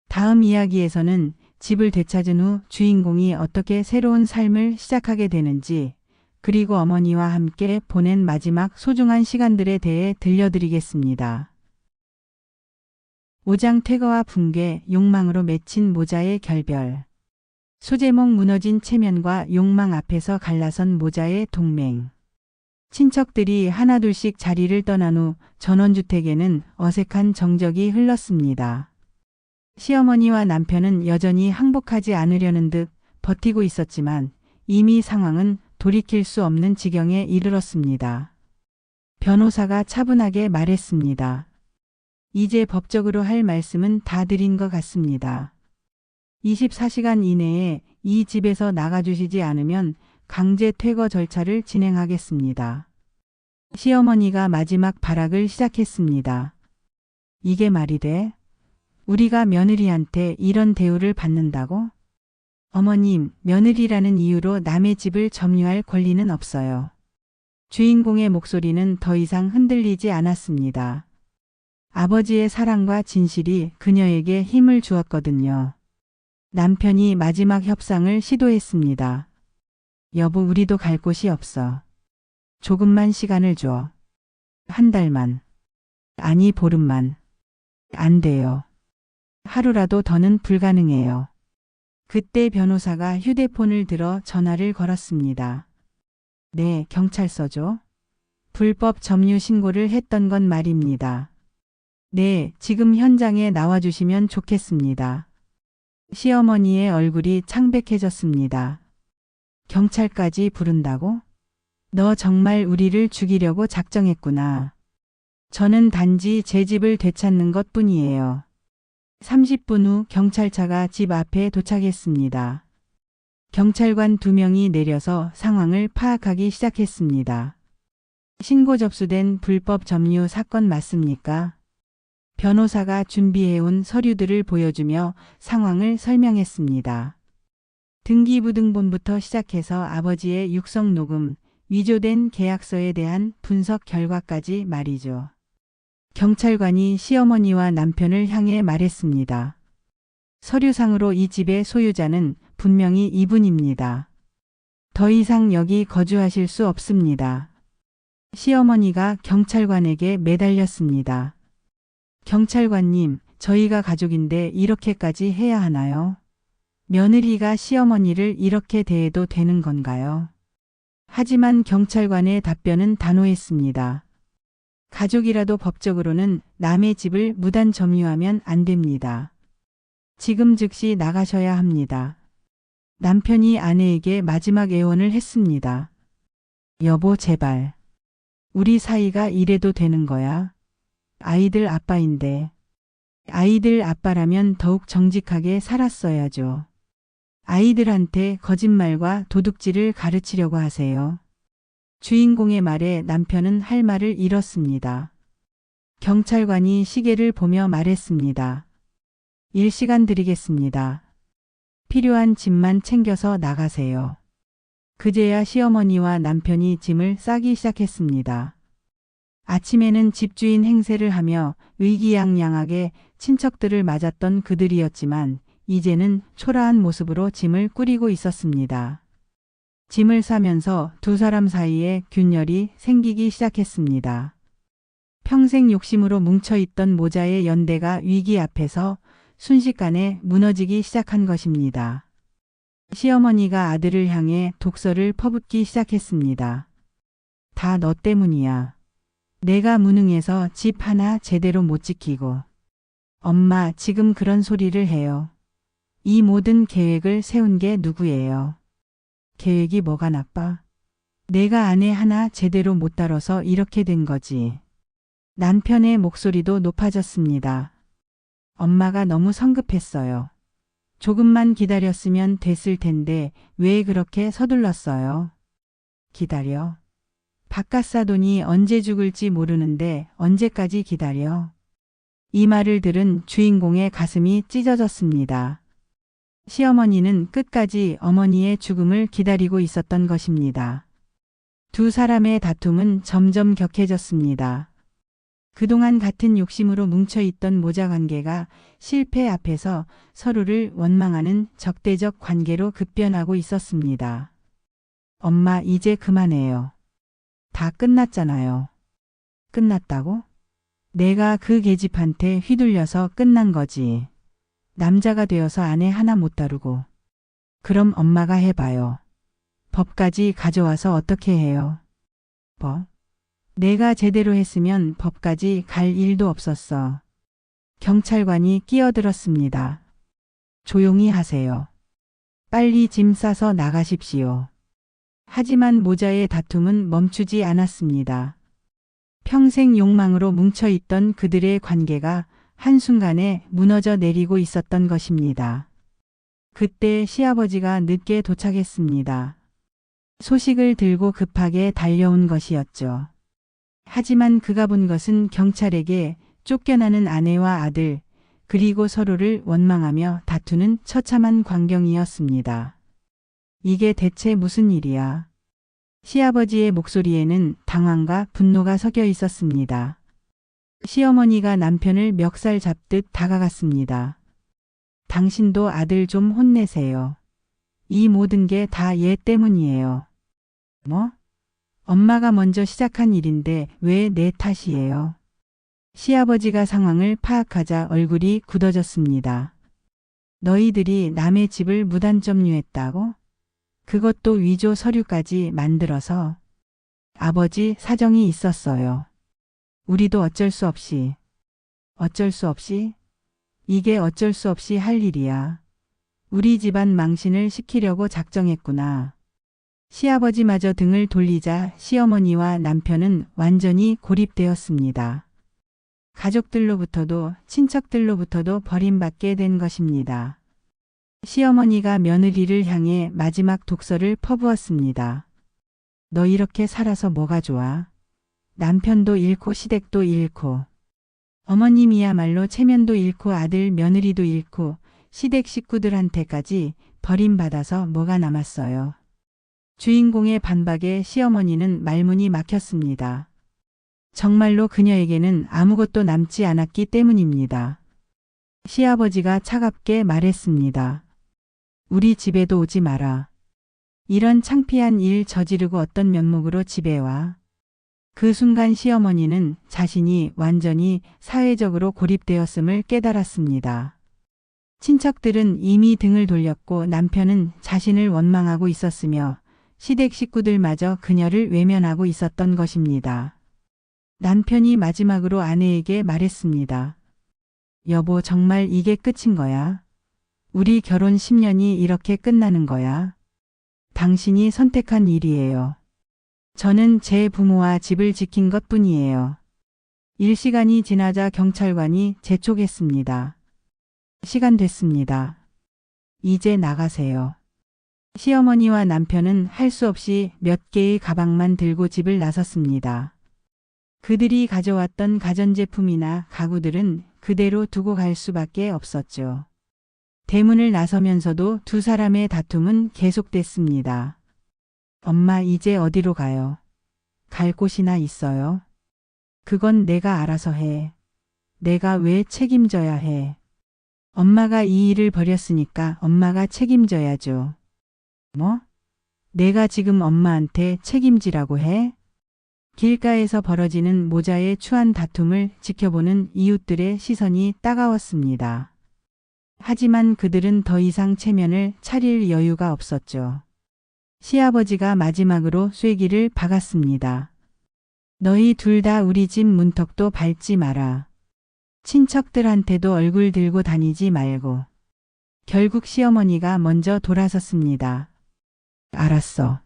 다음 이야기에서는 집을 되찾은 후 주인공이 어떻게 새로운 삶을 시작하게 되는지, 그리고 어머니와 함께 보낸 마지막 소중한 시간들에 대해 들려드리겠습니다. 5장 퇴거와 붕괴, 욕망으로 맺힌 모자의 결별. 소제목 무너진 체면과 욕망 앞에서 갈라선 모자의 동맹. 친척들이 하나둘씩 자리를 떠난 후 전원주택에는 어색한 정적이 흘렀습니다. 시어머니와 남편은 여전히 항복하지 않으려는 듯 버티고 있었지만 이미 상황은 돌이킬 수 없는 지경에 이르렀습니다. 변호사가 차분하게 말했습니다. 이제 법적으로 할 말씀은 다 드린 것 같습니다. 24시간 이내에 이 집에서 나가주시지 않으면 강제 퇴거 절차를 진행하겠습니다. 시어머니가 마지막 발악을 시작했습니다. 이게 말이 돼? 우리가 며느리한테 이런 대우를 받는다고? 어머님, 며느리라는 이유로 남의 집을 점유할 권리는 없어요. 주인공의 목소리는 더 이상 흔들리지 않았습니다. 아버지의 사랑과 진실이 그녀에게 힘을 주었거든요. 남편이 마지막 협상을 시도했습니다. 여보, 우리도 갈 곳이 없어. 조금만 시간을 줘. 한 달만. 아니, 보름만. 안 돼요. 하루라도 더는 불가능해요. 그때 변호사가 휴대폰을 들어 전화를 걸었습니다. 네, 경찰서죠. 불법 점유 신고를 했던 건 말입니다. 네, 지금 현장에 나와주시면 좋겠습니다. 시어머니의 얼굴이 창백해졌습니다. 경찰까지 부른다고? 너 정말 우리를 죽이려고 작정했구나. 저는 단지 제 집을 되찾는 것 뿐이에요. 30분 후 경찰차가 집 앞에 도착했습니다. 경찰관 2명이 내려서 상황을 파악하기 시작했습니다. 신고 접수된 불법 점유 사건 맞습니까? 변호사가 준비해온 서류들을 보여주며 상황을 설명했습니다. 등기부등본부터 시작해서 아버지의 육성 녹음, 위조된 계약서에 대한 분석 결과까지 말이죠. 경찰관이 시어머니와 남편을 향해 말했습니다. 서류상으로 이 집의 소유자는 분명히 이분입니다. 더 이상 여기 거주하실 수 없습니다. 시어머니가 경찰관에게 매달렸습니다. 경찰관님, 저희가 가족인데 이렇게까지 해야 하나요? 며느리가 시어머니를 이렇게 대해도 되는 건가요? 하지만 경찰관의 답변은 단호했습니다. 가족이라도 법적으로는 남의 집을 무단 점유하면 안 됩니다. 지금 즉시 나가셔야 합니다. 남편이 아내에게 마지막 애원을 했습니다. 여보, 제발. 우리 사이가 이래도 되는 거야? 아이들 아빠인데. 아이들 아빠라면 더욱 정직하게 살았어야죠. 아이들한테 거짓말과 도둑질을 가르치려고 하세요. 주인공의 말에 남편은 할 말을 잃었습니다. 경찰관이 시계를 보며 말했습니다. 일시간 드리겠습니다. 필요한 짐만 챙겨서 나가세요. 그제야 시어머니와 남편이 짐을 싸기 시작했습니다. 아침에는 집주인 행세를 하며 의기양양하게 친척들을 맞았던 그들이었지만 이제는 초라한 모습으로 짐을 꾸리고 있었습니다. 짐을 싸면서 두 사람 사이에 균열이 생기기 시작했습니다. 평생 욕심으로 뭉쳐있던 모자의 연대가 위기 앞에서 순식간에 무너지기 시작한 것입니다. 시어머니가 아들을 향해 독설을 퍼붓기 시작했습니다. 다 너 때문이야. 내가 무능해서 집 하나 제대로 못 지키고. 엄마, 지금 그런 소리를 해요. 이 모든 계획을 세운 게 누구예요? 계획이 뭐가 나빠? 내가 아내 하나 제대로 못 다뤄서 이렇게 된 거지. 남편의 목소리도 높아졌습니다. 엄마가 너무 성급했어요. 조금만 기다렸으면 됐을 텐데 왜 그렇게 서둘렀어요? 기다려. 바깥 사돈이 언제 죽을지 모르는데 언제까지 기다려? 이 말을 들은 주인공의 가슴이 찢어졌습니다. 시어머니는 끝까지 어머니의 죽음을 기다리고 있었던 것입니다. 두 사람의 다툼은 점점 격해졌습니다. 그동안 같은 욕심으로 뭉쳐있던 모자 관계가 실패 앞에서 서로를 원망하는 적대적 관계로 급변하고 있었습니다. 엄마, 이제 그만해요. 다 끝났잖아요. 끝났다고? 내가 그 계집한테 휘둘려서 끝난 거지. 남자가 되어서 아내 하나 못 다루고. 그럼 엄마가 해봐요. 법까지 가져와서 어떻게 해요? 법? 내가 제대로 했으면 법까지 갈 일도 없었어. 경찰관이 끼어들었습니다. 조용히 하세요. 빨리 짐 싸서 나가십시오. 하지만 모자의 다툼은 멈추지 않았습니다. 평생 욕망으로 뭉쳐있던 그들의 관계가 한순간에 무너져 내리고 있었던 것입니다. 그때 시아버지가 늦게 도착했습니다. 소식을 들고 급하게 달려온 것이었죠. 하지만 그가 본 것은 경찰에게 쫓겨나는 아내와 아들, 그리고 서로를 원망하며 다투는 처참한 광경이었습니다. 이게 대체 무슨 일이야? 시아버지의 목소리에는 당황과 분노가 섞여 있었습니다. 시어머니가 남편을 멱살 잡듯 다가갔습니다. 당신도 아들 좀 혼내세요. 이 모든 게 다 얘 때문이에요. 뭐? 엄마가 먼저 시작한 일인데 왜 내 탓이에요? 시아버지가 상황을 파악하자 얼굴이 굳어졌습니다. 너희들이 남의 집을 무단 점유했다고? 그것도 위조 서류까지 만들어서. 아버지, 사정이 있었어요. 우리도 어쩔 수 없이. 어쩔 수 없이? 이게 어쩔 수 없이 할 일이야. 우리 집안 망신을 시키려고 작정했구나. 시아버지마저 등을 돌리자 시어머니와 남편은 완전히 고립되었습니다. 가족들로부터도 친척들로부터도 버림받게 된 것입니다. 시어머니가 며느리를 향해 마지막 독설을 퍼부었습니다. 너 이렇게 살아서 뭐가 좋아? 남편도 잃고 시댁도 잃고. 어머님이야말로 체면도 잃고 아들 며느리도 잃고 시댁 식구들한테까지 버림받아서 뭐가 남았어요. 주인공의 반박에 시어머니는 말문이 막혔습니다. 정말로 그녀에게는 아무것도 남지 않았기 때문입니다. 시아버지가 차갑게 말했습니다. 우리 집에도 오지 마라. 이런 창피한 일 저지르고 어떤 면목으로 집에 와. 그 순간 시어머니는 자신이 완전히 사회적으로 고립되었음을 깨달았습니다. 친척들은 이미 등을 돌렸고 남편은 자신을 원망하고 있었으며 시댁 식구들마저 그녀를 외면하고 있었던 것입니다. 남편이 마지막으로 아내에게 말했습니다. 여보, 정말 이게 끝인 거야? 우리 결혼 10년이 이렇게 끝나는 거야? 당신이 선택한 일이에요. 저는 제 부모와 집을 지킨 것뿐이에요. 일시간이 지나자 경찰관이 재촉했습니다. 시간 됐습니다. 이제 나가세요. 시어머니와 남편은 할 수 없이 몇 개의 가방만 들고 집을 나섰습니다. 그들이 가져왔던 가전제품이나 가구들은 그대로 두고 갈 수밖에 없었죠. 대문을 나서면서도 두 사람의 다툼은 계속됐습니다. 엄마, 이제 어디로 가요? 갈 곳이나 있어요? 그건 내가 알아서 해. 내가 왜 책임져야 해? 엄마가 이 일을 벌였으니까 엄마가 책임져야죠. 뭐? 내가 지금 엄마한테 책임지라고 해? 길가에서 벌어지는 모자의 추한 다툼을 지켜보는 이웃들의 시선이 따가웠습니다. 하지만 그들은 더 이상 체면을 차릴 여유가 없었죠. 시아버지가 마지막으로 쐐기를 박았습니다. 너희 둘 다 우리 집 문턱도 밟지 마라. 친척들한테도 얼굴 들고 다니지 말고. 결국 시어머니가 먼저 돌아섰습니다. 알았어.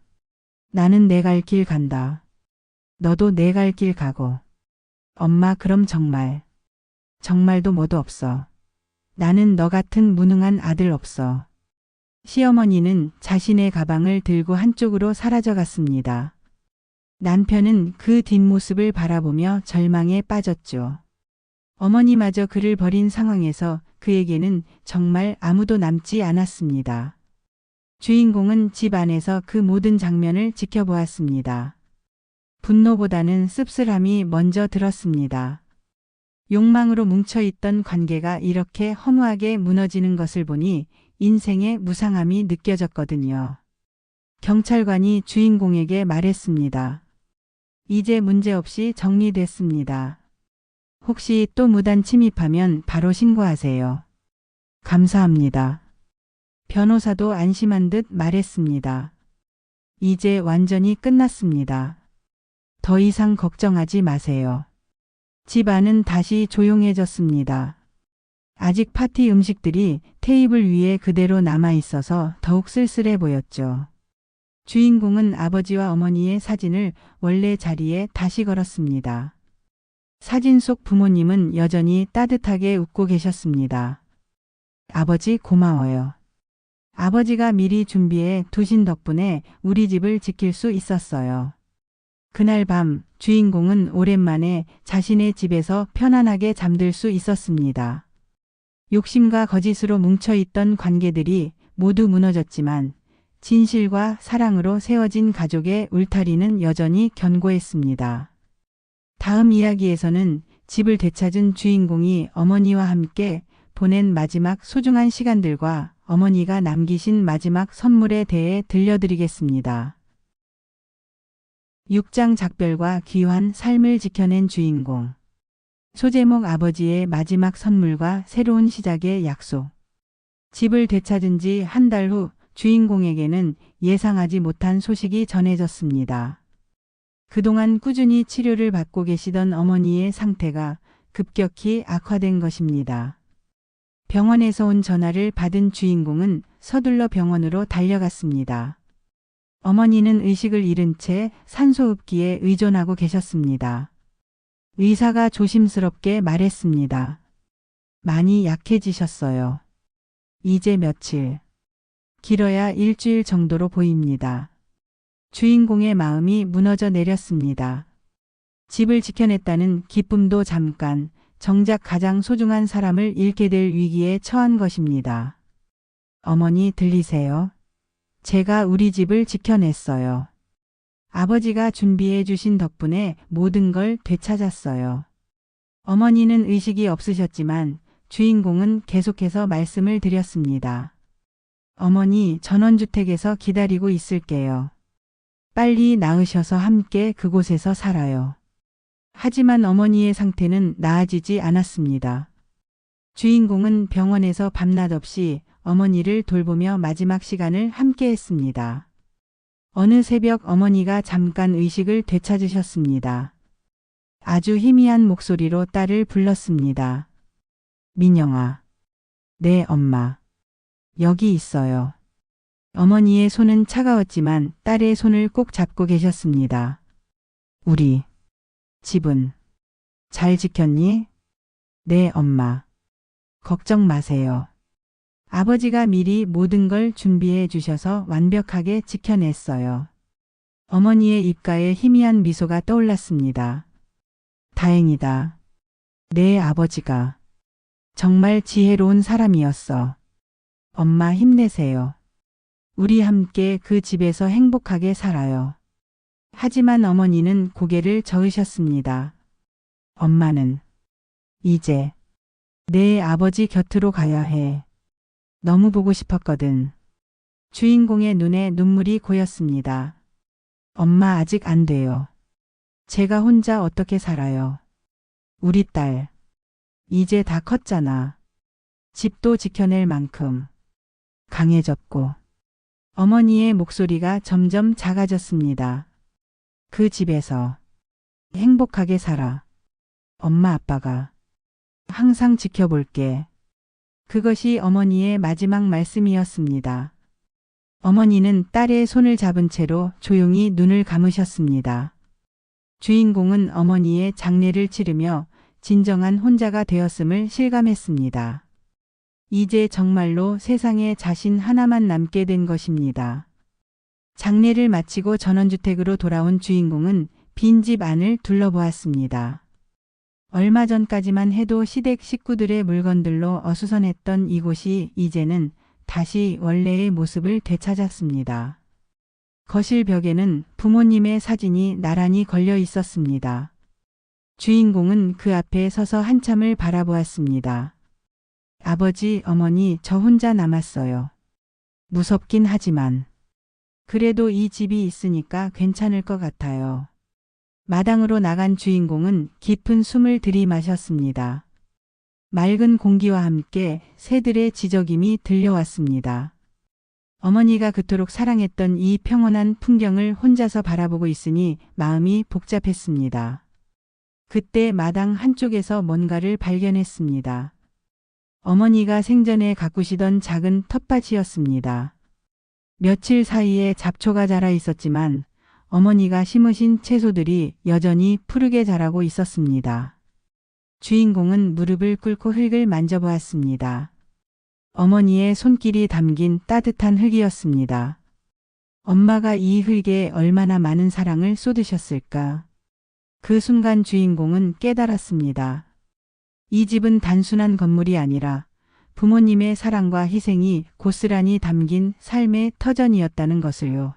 나는 내 갈 길 간다. 너도 내 갈 길 가고. 엄마, 그럼 정말도 뭐도 없어. 나는 너 같은 무능한 아들 없어. 시어머니는 자신의 가방을 들고 한쪽으로 사라져갔습니다. 남편은 그 뒷모습을 바라보며 절망에 빠졌죠. 어머니마저 그를 버린 상황에서 그에게는 정말 아무도 남지 않았습니다. 주인공은 집 안에서 그 모든 장면을 지켜보았습니다. 분노보다는 씁쓸함이 먼저 들었습니다. 욕망으로 뭉쳐있던 관계가 이렇게 허무하게 무너지는 것을 보니 인생의 무상함이 느껴졌거든요. 경찰관이 주인공에게 말했습니다. 이제 문제없이 정리됐습니다. 혹시 또 무단 침입하면 바로 신고하세요. 감사합니다. 변호사도 안심한 듯 말했습니다. 이제 완전히 끝났습니다. 더 이상 걱정하지 마세요. 집 안은 다시 조용해졌습니다. 아직 파티 음식들이 테이블 위에 그대로 남아 있어서 더욱 쓸쓸해 보였죠. 주인공은 아버지와 어머니의 사진을 원래 자리에 다시 걸었습니다. 사진 속 부모님은 여전히 따뜻하게 웃고 계셨습니다. 아버지, 고마워요. 아버지가 미리 준비해 두신 덕분에 우리 집을 지킬 수 있었어요. 그날 밤 주인공은 오랜만에 자신의 집에서 편안하게 잠들 수 있었습니다. 욕심과 거짓으로 뭉쳐있던 관계들이 모두 무너졌지만 진실과 사랑으로 세워진 가족의 울타리는 여전히 견고했습니다. 다음 이야기에서는 집을 되찾은 주인공이 어머니와 함께 보낸 마지막 소중한 시간들과 어머니가 남기신 마지막 선물에 대해 들려드리겠습니다. 6장 작별과 귀한 삶을 지켜낸 주인공. 소제목 아버지의 마지막 선물과 새로운 시작의 약속. 집을 되찾은 지 한 달 후 주인공에게는 예상하지 못한 소식이 전해졌습니다. 그동안 꾸준히 치료를 받고 계시던 어머니의 상태가 급격히 악화된 것입니다. 병원에서 온 전화를 받은 주인공은 서둘러 병원으로 달려갔습니다. 어머니는 의식을 잃은 채 산소흡기에 의존하고 계셨습니다. 의사가 조심스럽게 말했습니다. 많이 약해지셨어요. 이제 며칠, 길어야 일주일 정도로 보입니다. 주인공의 마음이 무너져 내렸습니다. 집을 지켜냈다는 기쁨도 잠깐, 정작 가장 소중한 사람을 잃게 될 위기에 처한 것입니다. 어머니 들리세요? 제가 우리 집을 지켜냈어요. 아버지가 준비해 주신 덕분에 모든 걸 되찾았어요. 어머니는 의식이 없으셨지만 주인공은 계속해서 말씀을 드렸습니다. 어머니, 전원주택에서 기다리고 있을게요. 빨리 나으셔서 함께 그곳에서 살아요. 하지만 어머니의 상태는 나아지지 않았습니다. 주인공은 병원에서 밤낮 없이 어머니를 돌보며 마지막 시간을 함께 했습니다. 어느 새벽 어머니가 잠깐 의식을 되찾으셨습니다. 아주 희미한 목소리로 딸을 불렀습니다. 민영아, 네 엄마. 여기 있어요. 어머니의 손은 차가웠지만 딸의 손을 꼭 잡고 계셨습니다. 우리 집은 잘 지켰니? 네 엄마. 걱정 마세요. 아버지가 미리 모든 걸 준비해 주셔서 완벽하게 지켜냈어요. 어머니의 입가에 희미한 미소가 떠올랐습니다. 다행이다. 내 아버지가 정말 지혜로운 사람이었어. 엄마 힘내세요. 우리 함께 그 집에서 행복하게 살아요. 하지만 어머니는 고개를 저으셨습니다. 엄마는 이제 내 아버지 곁으로 가야 해. 너무 보고 싶었거든. 주인공의 눈에 눈물이 고였습니다. 엄마 아직 안 돼요. 제가 혼자 어떻게 살아요. 우리 딸 이제 다 컸잖아. 집도 지켜낼 만큼 강해졌고. 어머니의 목소리가 점점 작아졌습니다. 그 집에서 행복하게 살아. 엄마 아빠가 항상 지켜볼게. 그것이 어머니의 마지막 말씀이었습니다. 어머니는 딸의 손을 잡은 채로 조용히 눈을 감으셨습니다. 주인공은 어머니의 장례를 치르며 진정한 혼자가 되었음을 실감했습니다. 이제 정말로 세상에 자신 하나만 남게 된 것입니다. 장례를 마치고 전원주택으로 돌아온 주인공은 빈집 안을 둘러보았습니다. 얼마 전까지만 해도 시댁 식구들의 물건들로 어수선했던 이곳이 이제는 다시 원래의 모습을 되찾았습니다. 거실 벽에는 부모님의 사진이 나란히 걸려 있었습니다. 주인공은 그 앞에 서서 한참을 바라보았습니다. 아버지, 어머니, 저 혼자 남았어요. 무섭긴 하지만 그래도 이 집이 있으니까 괜찮을 것 같아요. 마당으로 나간 주인공은 깊은 숨을 들이마셨습니다. 맑은 공기와 함께 새들의 지저귐이 들려왔습니다. 어머니가 그토록 사랑했던 이 평온한 풍경을 혼자서 바라보고 있으니 마음이 복잡했습니다. 그때 마당 한쪽에서 뭔가를 발견했습니다. 어머니가 생전에 가꾸시던 작은 텃밭이었습니다. 며칠 사이에 잡초가 자라 있었지만 어머니가 심으신 채소들이 여전히 푸르게 자라고 있었습니다. 주인공은 무릎을 꿇고 흙을 만져보았습니다. 어머니의 손길이 담긴 따뜻한 흙이었습니다. 엄마가 이 흙에 얼마나 많은 사랑을 쏟으셨을까. 그 순간 주인공은 깨달았습니다. 이 집은 단순한 건물이 아니라 부모님의 사랑과 희생이 고스란히 담긴 삶의 터전이었다는 것을요.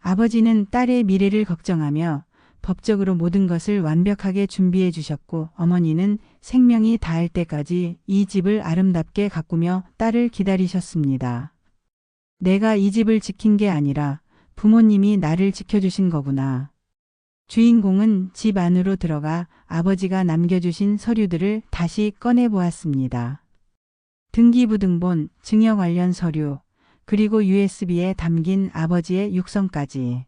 아버지는 딸의 미래를 걱정하며 법적으로 모든 것을 완벽하게 준비해 주셨고 어머니는 생명이 닿을 때까지 이 집을 아름답게 가꾸며 딸을 기다리셨습니다. 내가 이 집을 지킨 게 아니라 부모님이 나를 지켜주신 거구나. 주인공은 집 안으로 들어가 아버지가 남겨주신 서류들을 다시 꺼내보았습니다. 등기부등본, 증여 관련 서류, 그리고 USB에 담긴 아버지의 육성까지.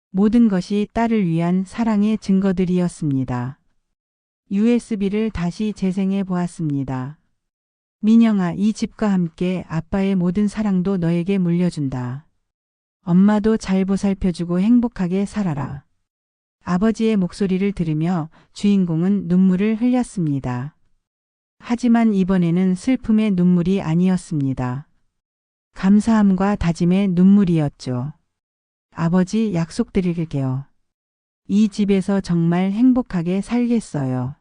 모든 것이 딸을 위한 사랑의 증거들이었습니다. USB를 다시 재생해 보았습니다. 민영아, 이 집과 함께 아빠의 모든 사랑도 너에게 물려준다. 엄마도 잘 보살펴주고 행복하게 살아라. 아버지의 목소리를 들으며 주인공은 눈물을 흘렸습니다. 하지만 이번에는 슬픔의 눈물이 아니었습니다. 감사함과 다짐의 눈물이었죠. 아버지 약속드릴게요. 이 집에서 정말 행복하게 살겠어요.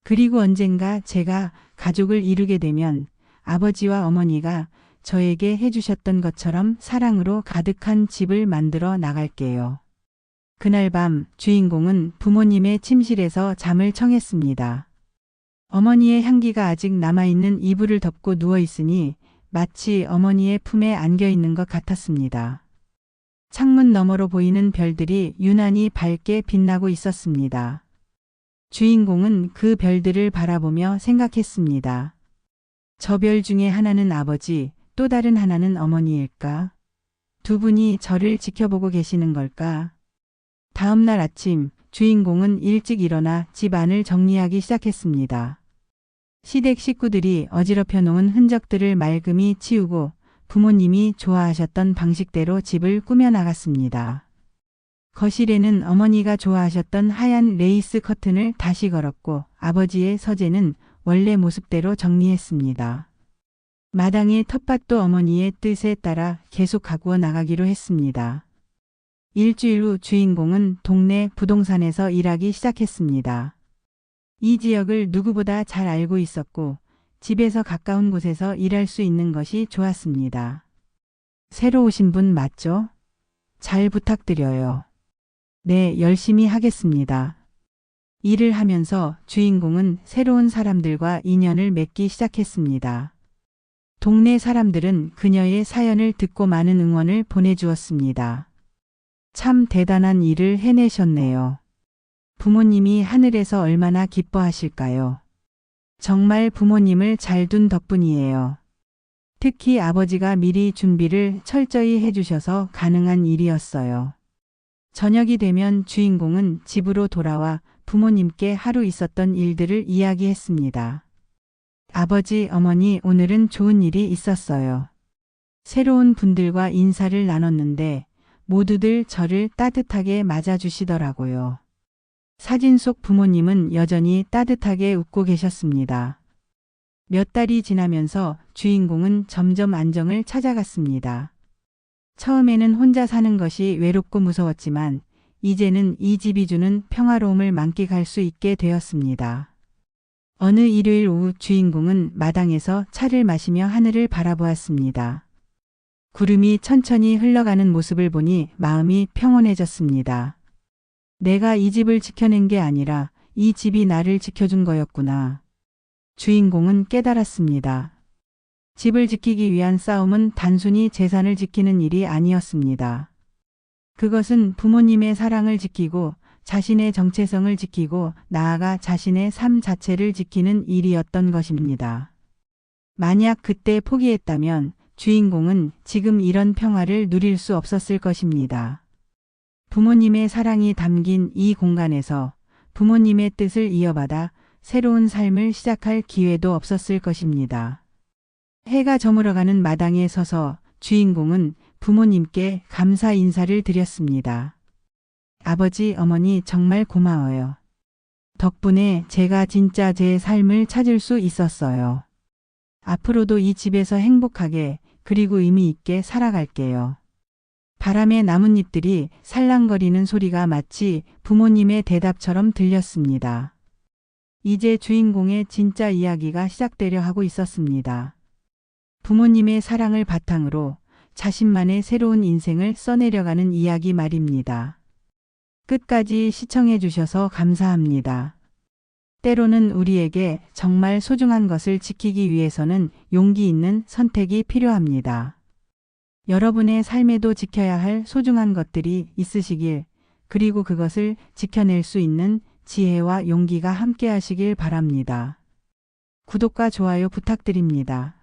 그리고 언젠가 제가 가족을 이루게 되면 아버지와 어머니가 저에게 해주셨던 것처럼 사랑으로 가득한 집을 만들어 나갈게요. 그날 밤 주인공은 부모님의 침실에서 잠을 청했습니다. 어머니의 향기가 아직 남아있는 이불을 덮고 누워있으니 마치 어머니의 품에 안겨있는 것 같았습니다. 창문 너머로 보이는 별들이 유난히 밝게 빛나고 있었습니다. 주인공은 그 별들을 바라보며 생각했습니다. 저 별 중에 하나는 아버지, 또 다른 하나는 어머니일까? 두 분이 저를 지켜보고 계시는 걸까? 다음 날 아침, 주인공은 일찍 일어나 집 안을 정리하기 시작했습니다. 시댁 식구들이 어지럽혀 놓은 흔적들을 말끔히 치우고 부모님이 좋아하셨던 방식대로 집을 꾸며나갔습니다. 거실에는 어머니가 좋아하셨던 하얀 레이스 커튼을 다시 걸었고 아버지의 서재는 원래 모습대로 정리했습니다. 마당의 텃밭도 어머니의 뜻에 따라 계속 가꾸어 나가기로 했습니다. 일주일 후 주인공은 동네 부동산에서 일하기 시작했습니다. 이 지역을 누구보다 잘 알고 있었고 집에서 가까운 곳에서 일할 수 있는 것이 좋았습니다. 새로 오신 분 맞죠? 잘 부탁드려요. 네, 열심히 하겠습니다. 일을 하면서 주인공은 새로운 사람들과 인연을 맺기 시작했습니다. 동네 사람들은 그녀의 사연을 듣고 많은 응원을 보내주었습니다. 참 대단한 일을 해내셨네요. 부모님이 하늘에서 얼마나 기뻐하실까요? 정말 부모님을 잘 둔 덕분이에요. 특히 아버지가 미리 준비를 철저히 해주셔서 가능한 일이었어요. 저녁이 되면 주인공은 집으로 돌아와 부모님께 하루 있었던 일들을 이야기했습니다. 아버지, 어머니, 오늘은 좋은 일이 있었어요. 새로운 분들과 인사를 나눴는데 모두들 저를 따뜻하게 맞아주시더라고요. 사진 속 부모님은 여전히 따뜻하게 웃고 계셨습니다. 몇 달이 지나면서 주인공은 점점 안정을 찾아갔습니다. 처음에는 혼자 사는 것이 외롭고 무서웠지만 이제는 이 집이 주는 평화로움을 만끽할 수 있게 되었습니다. 어느 일요일 오후 주인공은 마당에서 차를 마시며 하늘을 바라보았습니다. 구름이 천천히 흘러가는 모습을 보니 마음이 평온해졌습니다. 내가 이 집을 지켜낸 게 아니라 이 집이 나를 지켜준 거였구나. 주인공은 깨달았습니다. 집을 지키기 위한 싸움은 단순히 재산을 지키는 일이 아니었습니다. 그것은 부모님의 사랑을 지키고 자신의 정체성을 지키고 나아가 자신의 삶 자체를 지키는 일이었던 것입니다. 만약 그때 포기했다면 주인공은 지금 이런 평화를 누릴 수 없었을 것입니다. 부모님의 사랑이 담긴 이 공간에서 부모님의 뜻을 이어받아 새로운 삶을 시작할 기회도 없었을 것입니다. 해가 저물어가는 마당에 서서 주인공은 부모님께 감사 인사를 드렸습니다. 아버지, 어머니 정말 고마워요. 덕분에 제가 진짜 제 삶을 찾을 수 있었어요. 앞으로도 이 집에서 행복하게 그리고 의미 있게 살아갈게요. 바람에 나뭇잎들이 살랑거리는 소리가 마치 부모님의 대답처럼 들렸습니다. 이제 주인공의 진짜 이야기가 시작되려 하고 있었습니다. 부모님의 사랑을 바탕으로 자신만의 새로운 인생을 써내려가는 이야기 말입니다. 끝까지 시청해 주셔서 감사합니다. 때로는 우리에게 정말 소중한 것을 지키기 위해서는 용기 있는 선택이 필요합니다. 여러분의 삶에도 지켜야 할 소중한 것들이 있으시길, 그리고 그것을 지켜낼 수 있는 지혜와 용기가 함께 하시길 바랍니다. 구독과 좋아요 부탁드립니다.